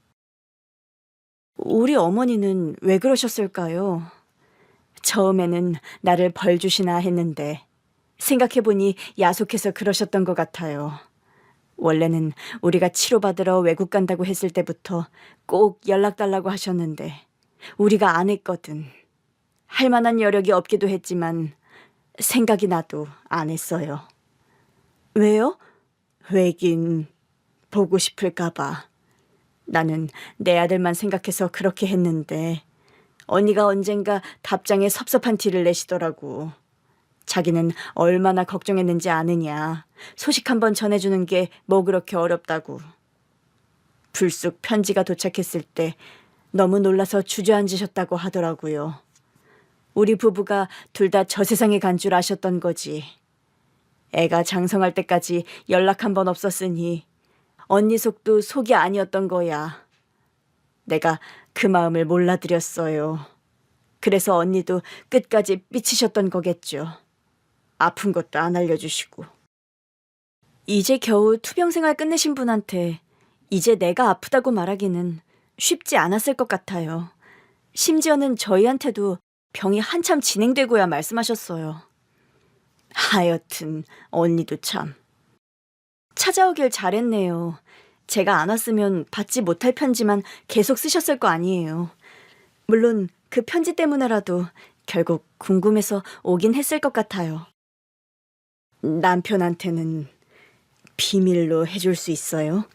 우리 어머니는 왜 그러셨을까요? 처음에는 나를 벌 주시나 했는데 생각해보니 야속해서 그러셨던 것 같아요. 원래는 우리가 치료받으러 외국 간다고 했을 때부터 꼭 연락 달라고 하셨는데 우리가 안 했거든. 할 만한 여력이 없기도 했지만 생각이 나도 안 했어요. 왜요? 왜긴 보고 싶을까 봐. 나는 내 아들만 생각해서 그렇게 했는데 언니가 언젠가 답장에 섭섭한 티를 내시더라고. 자기는 얼마나 걱정했는지 아느냐. 소식 한번 전해주는 게 뭐 그렇게 어렵다고. 불쑥 편지가 도착했을 때 너무 놀라서 주저앉으셨다고 하더라고요. 우리 부부가 둘 다 저 세상에 간 줄 아셨던 거지. 애가 장성할 때까지 연락 한 번 없었으니 언니 속도 속이 아니었던 거야. 내가 그 마음을 몰라드렸어요. 그래서 언니도 끝까지 삐치셨던 거겠죠. 아픈 것도 안 알려주시고. 이제 겨우 투병 생활 끝내신 분한테 이제 내가 아프다고 말하기는 쉽지 않았을 것 같아요. 심지어는 저희한테도 병이 한참 진행되고야 말씀하셨어요. 하여튼 언니도 참. 찾아오길 잘했네요. 제가 안 왔으면 받지 못할 편지만 계속 쓰셨을 거 아니에요. 물론 그 편지 때문에라도 결국 궁금해서 오긴 했을 것 같아요. 남편한테는 비밀로 해줄 수 있어요?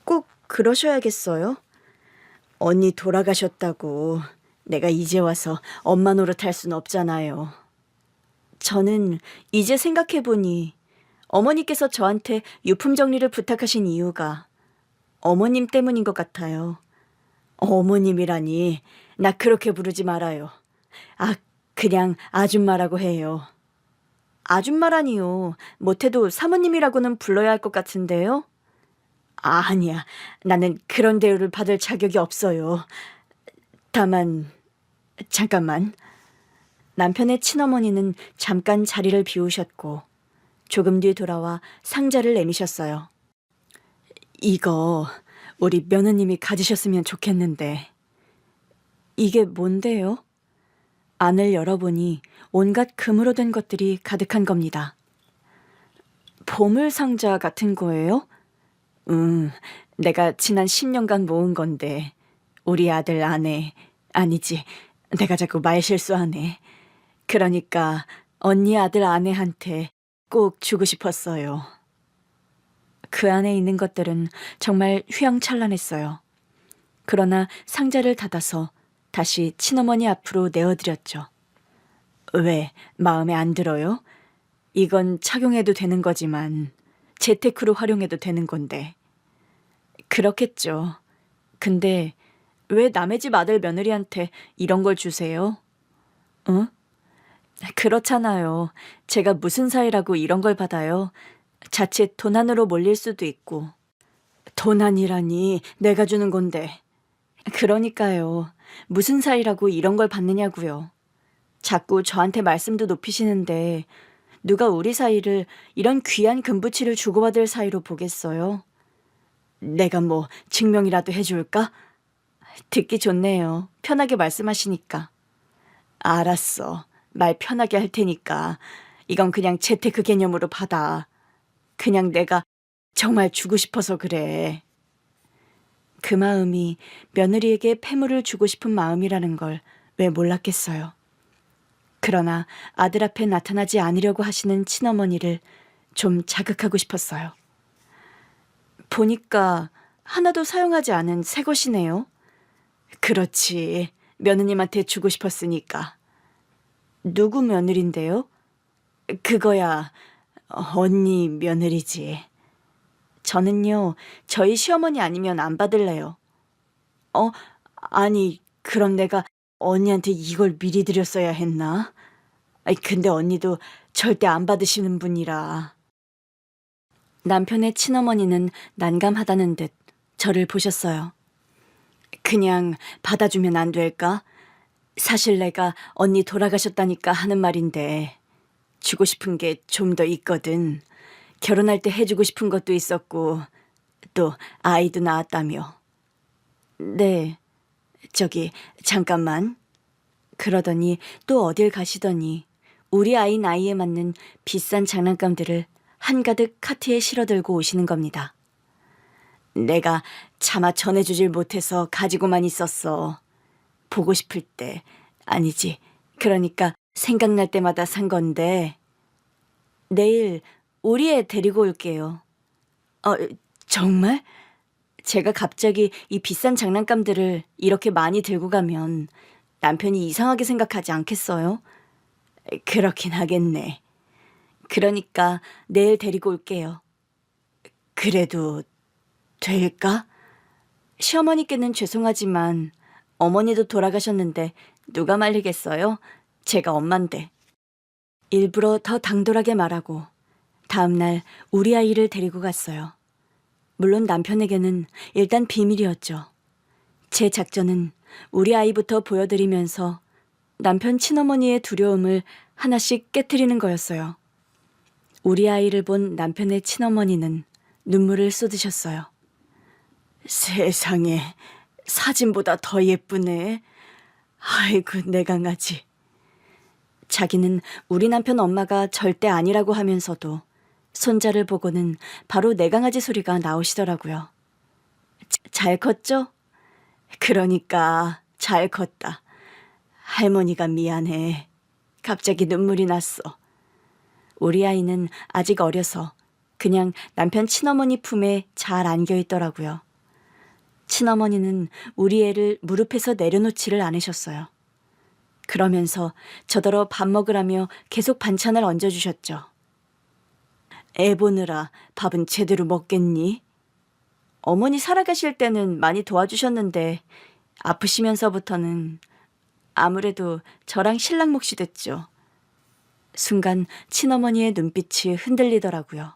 꼭 그러셔야겠어요? 언니 돌아가셨다고 내가 이제 와서 엄마 노릇할 순 없잖아요. 저는 이제 생각해보니 어머니께서 저한테 유품 정리를 부탁하신 이유가 어머님 때문인 것 같아요. 어머님이라니, 나 그렇게 부르지 말아요. 아, 그냥 아줌마라고 해요. 아줌마라니요. 못해도 사모님이라고는 불러야 할 것 같은데요? 아니야, 나는 그런 대우를 받을 자격이 없어요. 다만, 잠깐만. 남편의 친어머니는 잠깐 자리를 비우셨고 조금 뒤 돌아와 상자를 내미셨어요. 이거 우리 며느님이 가지셨으면 좋겠는데. 이게 뭔데요? 안을 열어보니 온갖 금으로 된 것들이 가득한 겁니다. 보물 상자 같은 거예요? 내가 지난 10년간 모은 건데 우리 아들 아내, 아니지, 내가 자꾸 말 실수하네. 그러니까 언니 아들 아내한테 꼭 주고 싶었어요. 그 안에 있는 것들은 정말 휘황찬란했어요. 그러나 상자를 닫아서 다시 친어머니 앞으로 내어드렸죠. 왜, 마음에 안 들어요? 이건 착용해도 되는 거지만 재테크로 활용해도 되는 건데. 그렇겠죠. 근데 왜 남의 집 아들 며느리한테 이런 걸 주세요? 어? 그렇잖아요. 제가 무슨 사이라고 이런 걸 받아요. 자칫 도난으로 몰릴 수도 있고. 도난이라니 내가 주는 건데. 그러니까요. 무슨 사이라고 이런 걸 받느냐고요. 자꾸 저한테 말씀도 높이시는데 누가 우리 사이를 이런 귀한 금부치를 주고받을 사이로 보겠어요? 내가 뭐 증명이라도 해줄까? 듣기 좋네요. 편하게 말씀하시니까. 알았어. 말 편하게 할 테니까 이건 그냥 재테크 개념으로 받아. 그냥 내가 정말 주고 싶어서 그래. 그 마음이 며느리에게 폐물을 주고 싶은 마음이라는 걸 왜 몰랐겠어요. 그러나 아들 앞에 나타나지 않으려고 하시는 친어머니를 좀 자극하고 싶었어요. 보니까 하나도 사용하지 않은 새 것이네요. 그렇지. 며느님한테 주고 싶었으니까. 누구 며느린데요? 그거야 언니 며느리지. 저는요, 저희 시어머니 아니면 안 받을래요. 아니, 그럼 내가 언니한테 이걸 미리 드렸어야 했나? 근데 언니도 절대 안 받으시는 분이라. 남편의 친어머니는 난감하다는 듯 저를 보셨어요. 그냥 받아주면 안 될까? 사실 내가 언니 돌아가셨다니까 하는 말인데 주고 싶은 게 좀 더 있거든. 결혼할 때 해주고 싶은 것도 있었고 또 아이도 낳았다며. 네, 저기 잠깐만. 그러더니 또 어딜 가시더니 우리 아이 나이에 맞는 비싼 장난감들을 한가득 카트에 실어들고 오시는 겁니다. 내가 차마 전해주질 못해서 가지고만 있었어. 보고 싶을 때, 아니지, 그러니까 생각날 때마다 산 건데 내일 우리 애 데리고 올게요. 정말? 제가 갑자기 이 비싼 장난감들을 이렇게 많이 들고 가면 남편이 이상하게 생각하지 않겠어요? 그렇긴 하겠네. 그러니까 내일 데리고 올게요. 그래도 될까? 시어머니께는 죄송하지만 어머니도 돌아가셨는데 누가 말리겠어요? 제가 엄만데. 일부러 더 당돌하게 말하고 다음날 우리 아이를 데리고 갔어요. 물론 남편에게는 일단 비밀이었죠. 제 작전은 우리 아이부터 보여드리면서 남편 친어머니의 두려움을 하나씩 깨트리는 거였어요. 우리 아이를 본 남편의 친어머니는 눈물을 쏟으셨어요. 세상에, 사진보다 더 예쁘네. 아이고, 내 강아지. 자기는 우리 남편 엄마가 절대 아니라고 하면서도 손자를 보고는 바로 내 강아지 소리가 나오시더라고요. 잘 컸죠? 그러니까 잘 컸다. 할머니가 미안해. 갑자기 눈물이 났어. 우리 아이는 아직 어려서 그냥 남편 친어머니 품에 잘 안겨 있더라고요. 친어머니는 우리 애를 무릎에서 내려놓지를 않으셨어요. 그러면서 저더러 밥 먹으라며 계속 반찬을 얹어주셨죠. 애 보느라 밥은 제대로 먹겠니? 어머니 살아계실 때는 많이 도와주셨는데 아프시면서부터는 아무래도 저랑 신랑 몫이 됐죠. 순간 친어머니의 눈빛이 흔들리더라고요.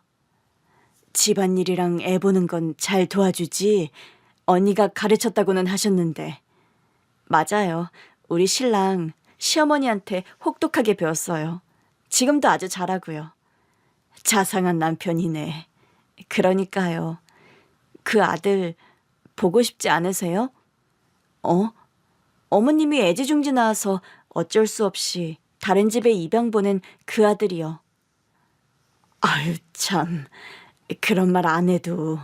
집안일이랑 애 보는 건 잘 도와주지. 언니가 가르쳤다고는 하셨는데. 맞아요. 우리 신랑 시어머니한테 혹독하게 배웠어요. 지금도 아주 잘하고요. 자상한 남편이네. 그러니까요. 그 아들 보고 싶지 않으세요? 어머님이 애지중지 낳아서 어쩔 수 없이 다른 집에 입양 보낸 그 아들이요. 아유 참, 그런 말 안 해도.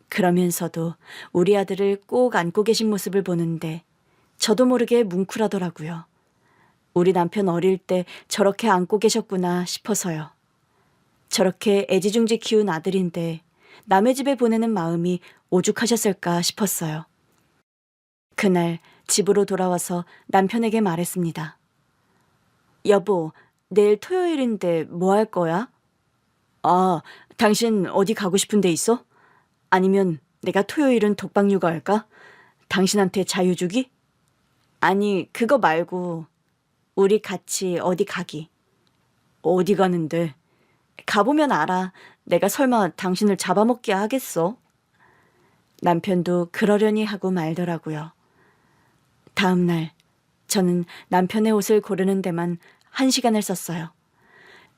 그러면서도 우리 아들을 꼭 안고 계신 모습을 보는데 저도 모르게 뭉클하더라고요. 우리 남편 어릴 때 저렇게 안고 계셨구나 싶어서요. 저렇게 애지중지 키운 아들인데 남의 집에 보내는 마음이 오죽하셨을까 싶었어요. 그날 집으로 돌아와서 남편에게 말했습니다. 여보, 내일 토요일인데 뭐 할 거야? 아, 당신 어디 가고 싶은 데 있어? 아니면 내가 토요일은 독박 육아할까? 당신한테 자유 주기? 아니, 그거 말고 우리 같이 어디 가기. 어디 가는데? 가보면 알아. 내가 설마 당신을 잡아먹게 하겠어? 남편도 그러려니 하고 말더라고요. 다음 날 저는 남편의 옷을 고르는 데만 1시간을 썼어요.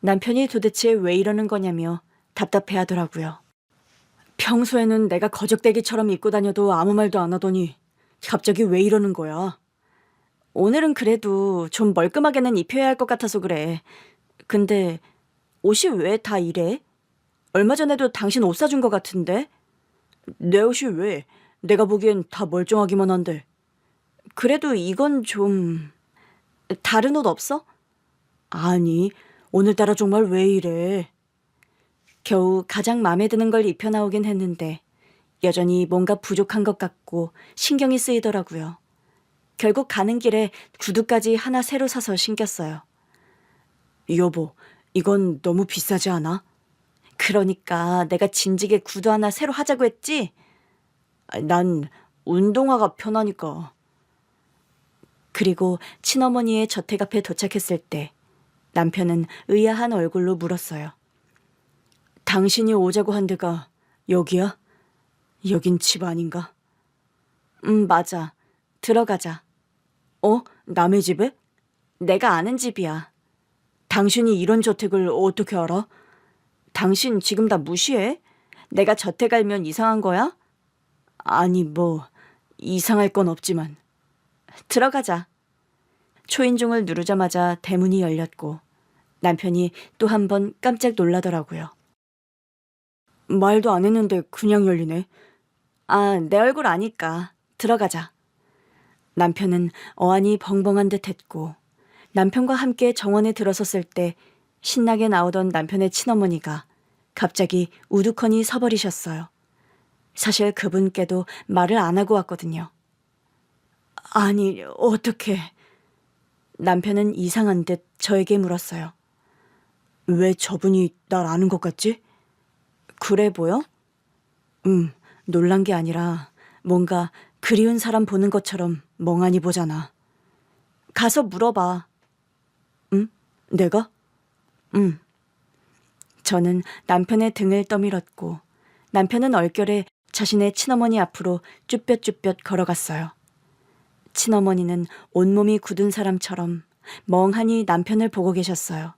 남편이 도대체 왜 이러는 거냐며 답답해 하더라고요. 평소에는 내가 거적대기처럼 입고 다녀도 아무 말도 안 하더니 갑자기 왜 이러는 거야? 오늘은 그래도 좀 멀끔하게는 입혀야 할 것 같아서 그래. 근데 옷이 왜 다 이래? 얼마 전에도 당신 옷 사준 것 같은데? 내 옷이 왜? 내가 보기엔 다 멀쩡하기만 한데. 그래도 이건 좀... 다른 옷 없어? 아니, 오늘따라 정말 왜 이래? 겨우 가장 마음에 드는 걸 입혀 나오긴 했는데 여전히 뭔가 부족한 것 같고 신경이 쓰이더라고요. 결국 가는 길에 구두까지 하나 새로 사서 신겼어요. 여보, 이건 너무 비싸지 않아? 그러니까 내가 진지게 구두 하나 새로 하자고 했지? 난 운동화가 편하니까. 그리고 친어머니의 저택 앞에 도착했을 때 남편은 의아한 얼굴로 물었어요. 당신이 오자고 한 데가 여기야? 여긴 집 아닌가? 맞아. 들어가자. 남의 집에? 내가 아는 집이야. 당신이 이런 저택을 어떻게 알아? 당신 지금 다 무시해? 내가 저택 알면 이상한 거야? 아니, 뭐, 이상할 건 없지만. 들어가자. 초인종을 누르자마자 대문이 열렸고 남편이 또 한 번 깜짝 놀라더라고요. 말도 안 했는데 그냥 열리네. 아, 내 얼굴 아니까. 들어가자. 남편은 어안이 벙벙한 듯 했고 남편과 함께 정원에 들어섰을 때 신나게 나오던 남편의 친어머니가 갑자기 우두커니 서버리셨어요. 사실 그분께도 말을 안 하고 왔거든요. 아니, 어떡해. 남편은 이상한 듯 저에게 물었어요. 왜 저분이 날 아는 것 같지? 그래 보여? 놀란 게 아니라 뭔가 그리운 사람 보는 것처럼 멍하니 보잖아. 가서 물어봐. 응? 내가? 응. 저는 남편의 등을 떠밀었고 남편은 얼결에 자신의 친어머니 앞으로 쭈뼛쭈뼛 걸어갔어요. 친어머니는 온몸이 굳은 사람처럼 멍하니 남편을 보고 계셨어요.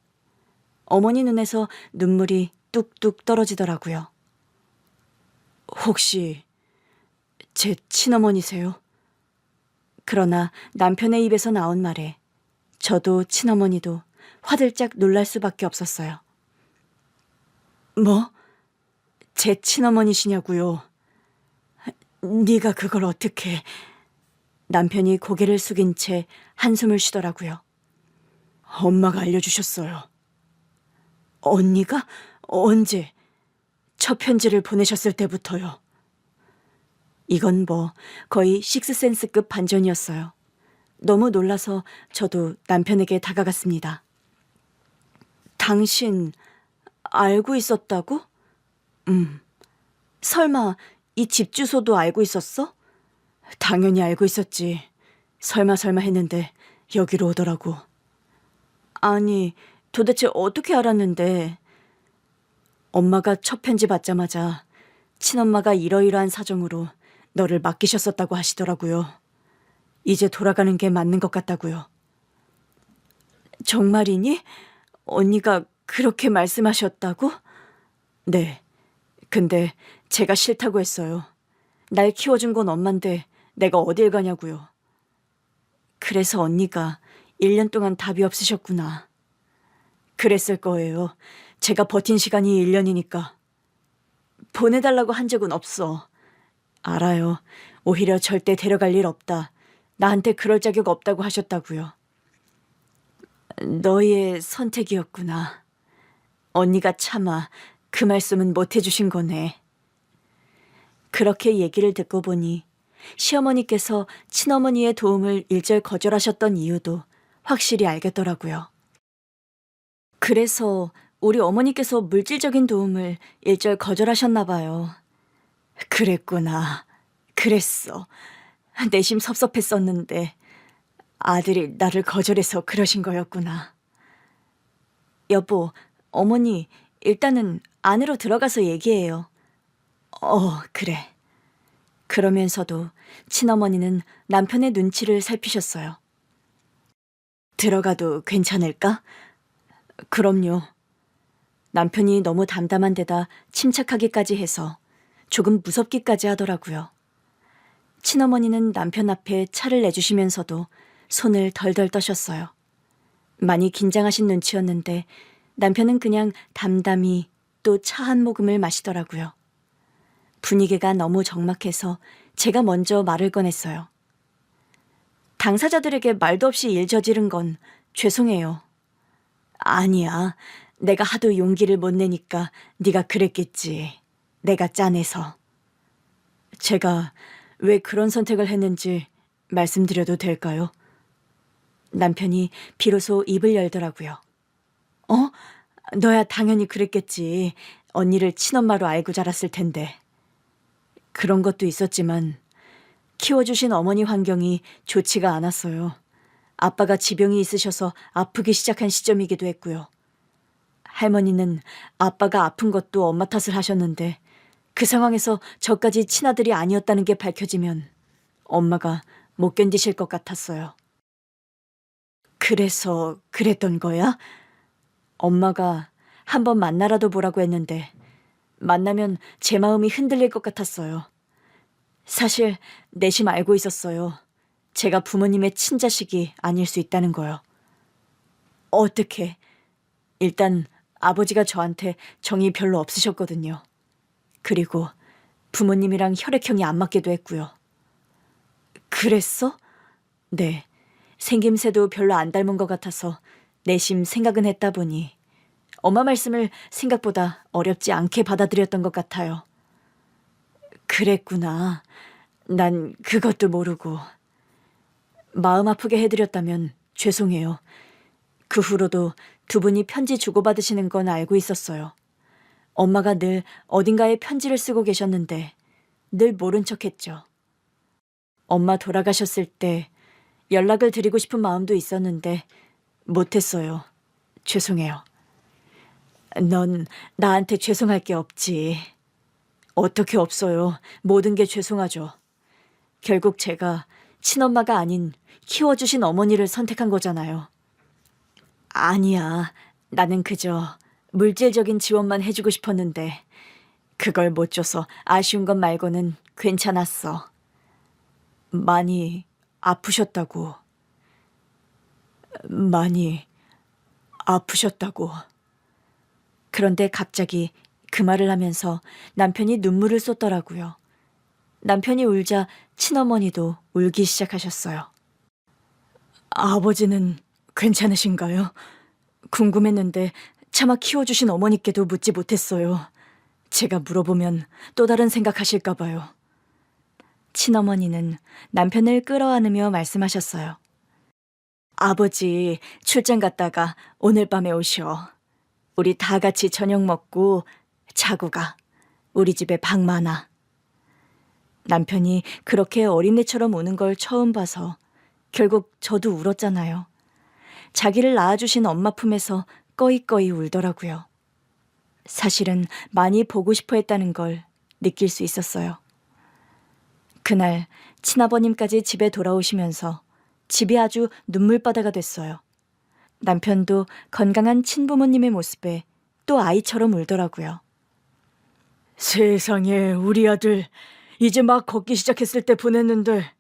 어머니 눈에서 눈물이 뚝뚝 떨어지더라고요. 혹시 제 친어머니세요? 그러나 남편의 입에서 나온 말에 저도 친어머니도 화들짝 놀랄 수밖에 없었어요. 뭐? 제 친어머니시냐고요? 네가 그걸 어떻게... 남편이 고개를 숙인 채 한숨을 쉬더라고요. 엄마가 알려주셨어요. 언니가? 언제? 첫 편지를 보내셨을 때부터요. 이건 뭐 거의 식스센스급 반전이었어요. 너무 놀라서 저도 남편에게 다가갔습니다. 당신 알고 있었다고? 설마 이 집 주소도 알고 있었어? 당연히 알고 있었지. 설마 했는데 여기로 오더라고. 아니, 도대체 어떻게 알았는데? 엄마가 첫 편지 받자마자 친엄마가 이러이러한 사정으로 너를 맡기셨었다고 하시더라고요. 이제 돌아가는 게 맞는 것 같다고요. 정말이니? 언니가 그렇게 말씀하셨다고? 네. 근데 제가 싫다고 했어요. 날 키워준 건 엄만데 내가 어딜 가냐고요. 그래서 언니가 1년 동안 답이 없으셨구나. 그랬을 거예요. 제가 버틴 시간이 1년이니까. 보내달라고 한 적은 없어. 알아요. 오히려 절대 데려갈 일 없다. 나한테 그럴 자격 없다고 하셨다고요. 너희의 선택이었구나. 언니가 차마 그 말씀은 못 해주신 거네. 그렇게 얘기를 듣고 보니 시어머니께서 친어머니의 도움을 일절 거절하셨던 이유도 확실히 알겠더라고요. 그래서 우리 어머니께서 물질적인 도움을 일절 거절하셨나 봐요. 그랬구나. 그랬어. 내심 섭섭했었는데 아들이 나를 거절해서 그러신 거였구나. 여보, 어머니, 일단은 안으로 들어가서 얘기해요. 그래. 그러면서도 친어머니는 남편의 눈치를 살피셨어요. 들어가도 괜찮을까? 그럼요. 남편이 너무 담담한 데다 침착하기까지 해서 조금 무섭기까지 하더라고요. 친어머니는 남편 앞에 차를 내주시면서도 손을 덜덜 떠셨어요. 많이 긴장하신 눈치였는데 남편은 그냥 담담히 또 차 한 모금을 마시더라고요. 분위기가 너무 적막해서 제가 먼저 말을 꺼냈어요. 당사자들에게 말도 없이 일 저지른 건 죄송해요. 아니야. 내가 하도 용기를 못 내니까 네가 그랬겠지. 내가 짠해서. 제가 왜 그런 선택을 했는지 말씀드려도 될까요? 남편이 비로소 입을 열더라고요. 너야 당연히 그랬겠지. 언니를 친엄마로 알고 자랐을 텐데. 그런 것도 있었지만 키워주신 어머니 환경이 좋지가 않았어요. 아빠가 지병이 있으셔서 아프기 시작한 시점이기도 했고요. 할머니는 아빠가 아픈 것도 엄마 탓을 하셨는데 그 상황에서 저까지 친아들이 아니었다는 게 밝혀지면 엄마가 못 견디실 것 같았어요. 그래서 그랬던 거야? 엄마가 한번 만나라도 보라고 했는데 만나면 제 마음이 흔들릴 것 같았어요. 사실 내심 알고 있었어요. 제가 부모님의 친자식이 아닐 수 있다는 거요. 어떻게? 일단 아버지가 저한테 정이 별로 없으셨거든요. 그리고 부모님이랑 혈액형이 안 맞기도 했고요. 그랬어? 네. 생김새도 별로 안 닮은 것 같아서 내심 생각은 했다 보니 엄마 말씀을 생각보다 어렵지 않게 받아들였던 것 같아요. 그랬구나. 난 그것도 모르고. 마음 아프게 해드렸다면 죄송해요. 그 후로도 두 분이 편지 주고받으시는 건 알고 있었어요. 엄마가 늘 어딘가에 편지를 쓰고 계셨는데 늘 모른 척했죠. 엄마 돌아가셨을 때 연락을 드리고 싶은 마음도 있었는데 못했어요. 죄송해요. 넌 나한테 죄송할 게 없지. 어떻게 없어요. 모든 게 죄송하죠. 결국 제가 친엄마가 아닌 키워주신 어머니를 선택한 거잖아요. 아니야. 나는 그저 물질적인 지원만 해주고 싶었는데 그걸 못 줘서 아쉬운 것 말고는 괜찮았어. 많이 아프셨다고. 많이 아프셨다고. 그런데 갑자기 그 말을 하면서 남편이 눈물을 쏟더라고요. 남편이 울자 친어머니도 울기 시작하셨어요. 아버지는 괜찮으신가요? 궁금했는데 차마 키워주신 어머니께도 묻지 못했어요. 제가 물어보면 또 다른 생각하실까 봐요. 친어머니는 남편을 끌어안으며 말씀하셨어요. 아버지 출장 갔다가 오늘 밤에 오셔. 우리 다 같이 저녁 먹고 자고 가. 우리 집에 방 많아. 남편이 그렇게 어린애처럼 우는 걸 처음 봐서 결국 저도 울었잖아요. 자기를 낳아주신 엄마 품에서 꺼이꺼이 울더라고요. 사실은 많이 보고 싶어 했다는 걸 느낄 수 있었어요. 그날 친아버님까지 집에 돌아오시면서 집이 아주 눈물바다가 됐어요. 남편도 건강한 친부모님의 모습에 또 아이처럼 울더라고요. 세상에 우리 아들 이제 막 걷기 시작했을 때 보냈는데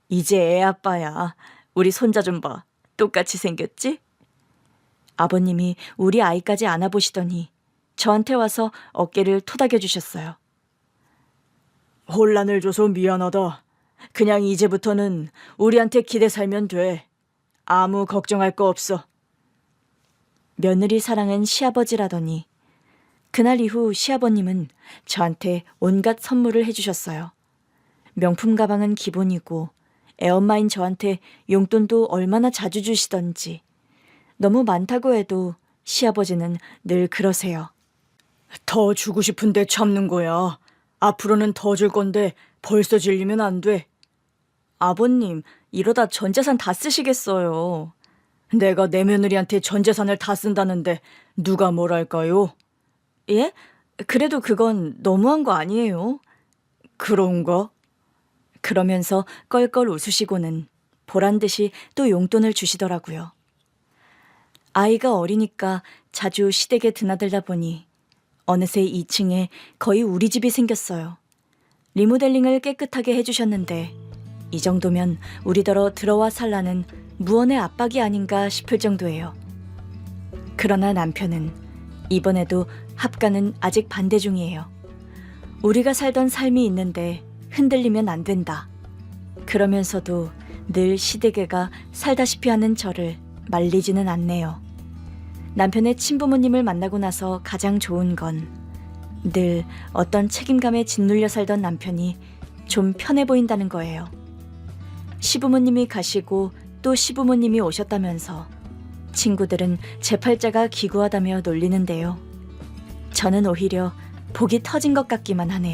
이제 애 아빠야. 우리 손자 좀 봐. 똑같이 생겼지? 아버님이 우리 아이까지 안아보시더니 저한테 와서 어깨를 토닥여 주셨어요. 혼란을 줘서 미안하다. 그냥 이제부터는 우리한테 기대 살면 돼. 아무 걱정할 거 없어. 며느리 사랑은 시아버지라더니 그날 이후 시아버님은 저한테 온갖 선물을 해주셨어요. 명품 가방은 기본이고 애엄마인 저한테 용돈도 얼마나 자주 주시던지 너무 많다고 해도 시아버지는 늘 그러세요. 더 주고 싶은데 참는 거야. 앞으로는 더 줄 건데 벌써 질리면 안 돼. 아버님, 이러다 전 재산 다 쓰시겠어요. 내가 내 며느리한테 전 재산을 다 쓴다는데 누가 뭘 할까요? 예? 그래도 그건 너무한 거 아니에요? 그런가? 그러면서 껄껄 웃으시고는 보란 듯이 또 용돈을 주시더라고요. 아이가 어리니까 자주 시댁에 드나들다 보니 어느새 2층에 거의 우리 집이 생겼어요. 리모델링을 깨끗하게 해주셨는데 이 정도면 우리더러 들어와 살라는 무언의 압박이 아닌가 싶을 정도예요. 그러나 남편은 이번에도 합가는 아직 반대 중이에요. 우리가 살던 삶이 있는데 흔들리면 안 된다. 그러면서도 늘 시댁애가 살다시피 하는 저를 말리지는 않네요. 남편의 친부모님을 만나고 나서 가장 좋은 건 늘 어떤 책임감에 짓눌려 살던 남편이 좀 편해 보인다는 거예요. 시부모님이 가시고 또 시부모님이 오셨다면서 친구들은 제 팔자가 기구하다며 놀리는데요. 저는 오히려 복이 터진 것 같기만 하네요.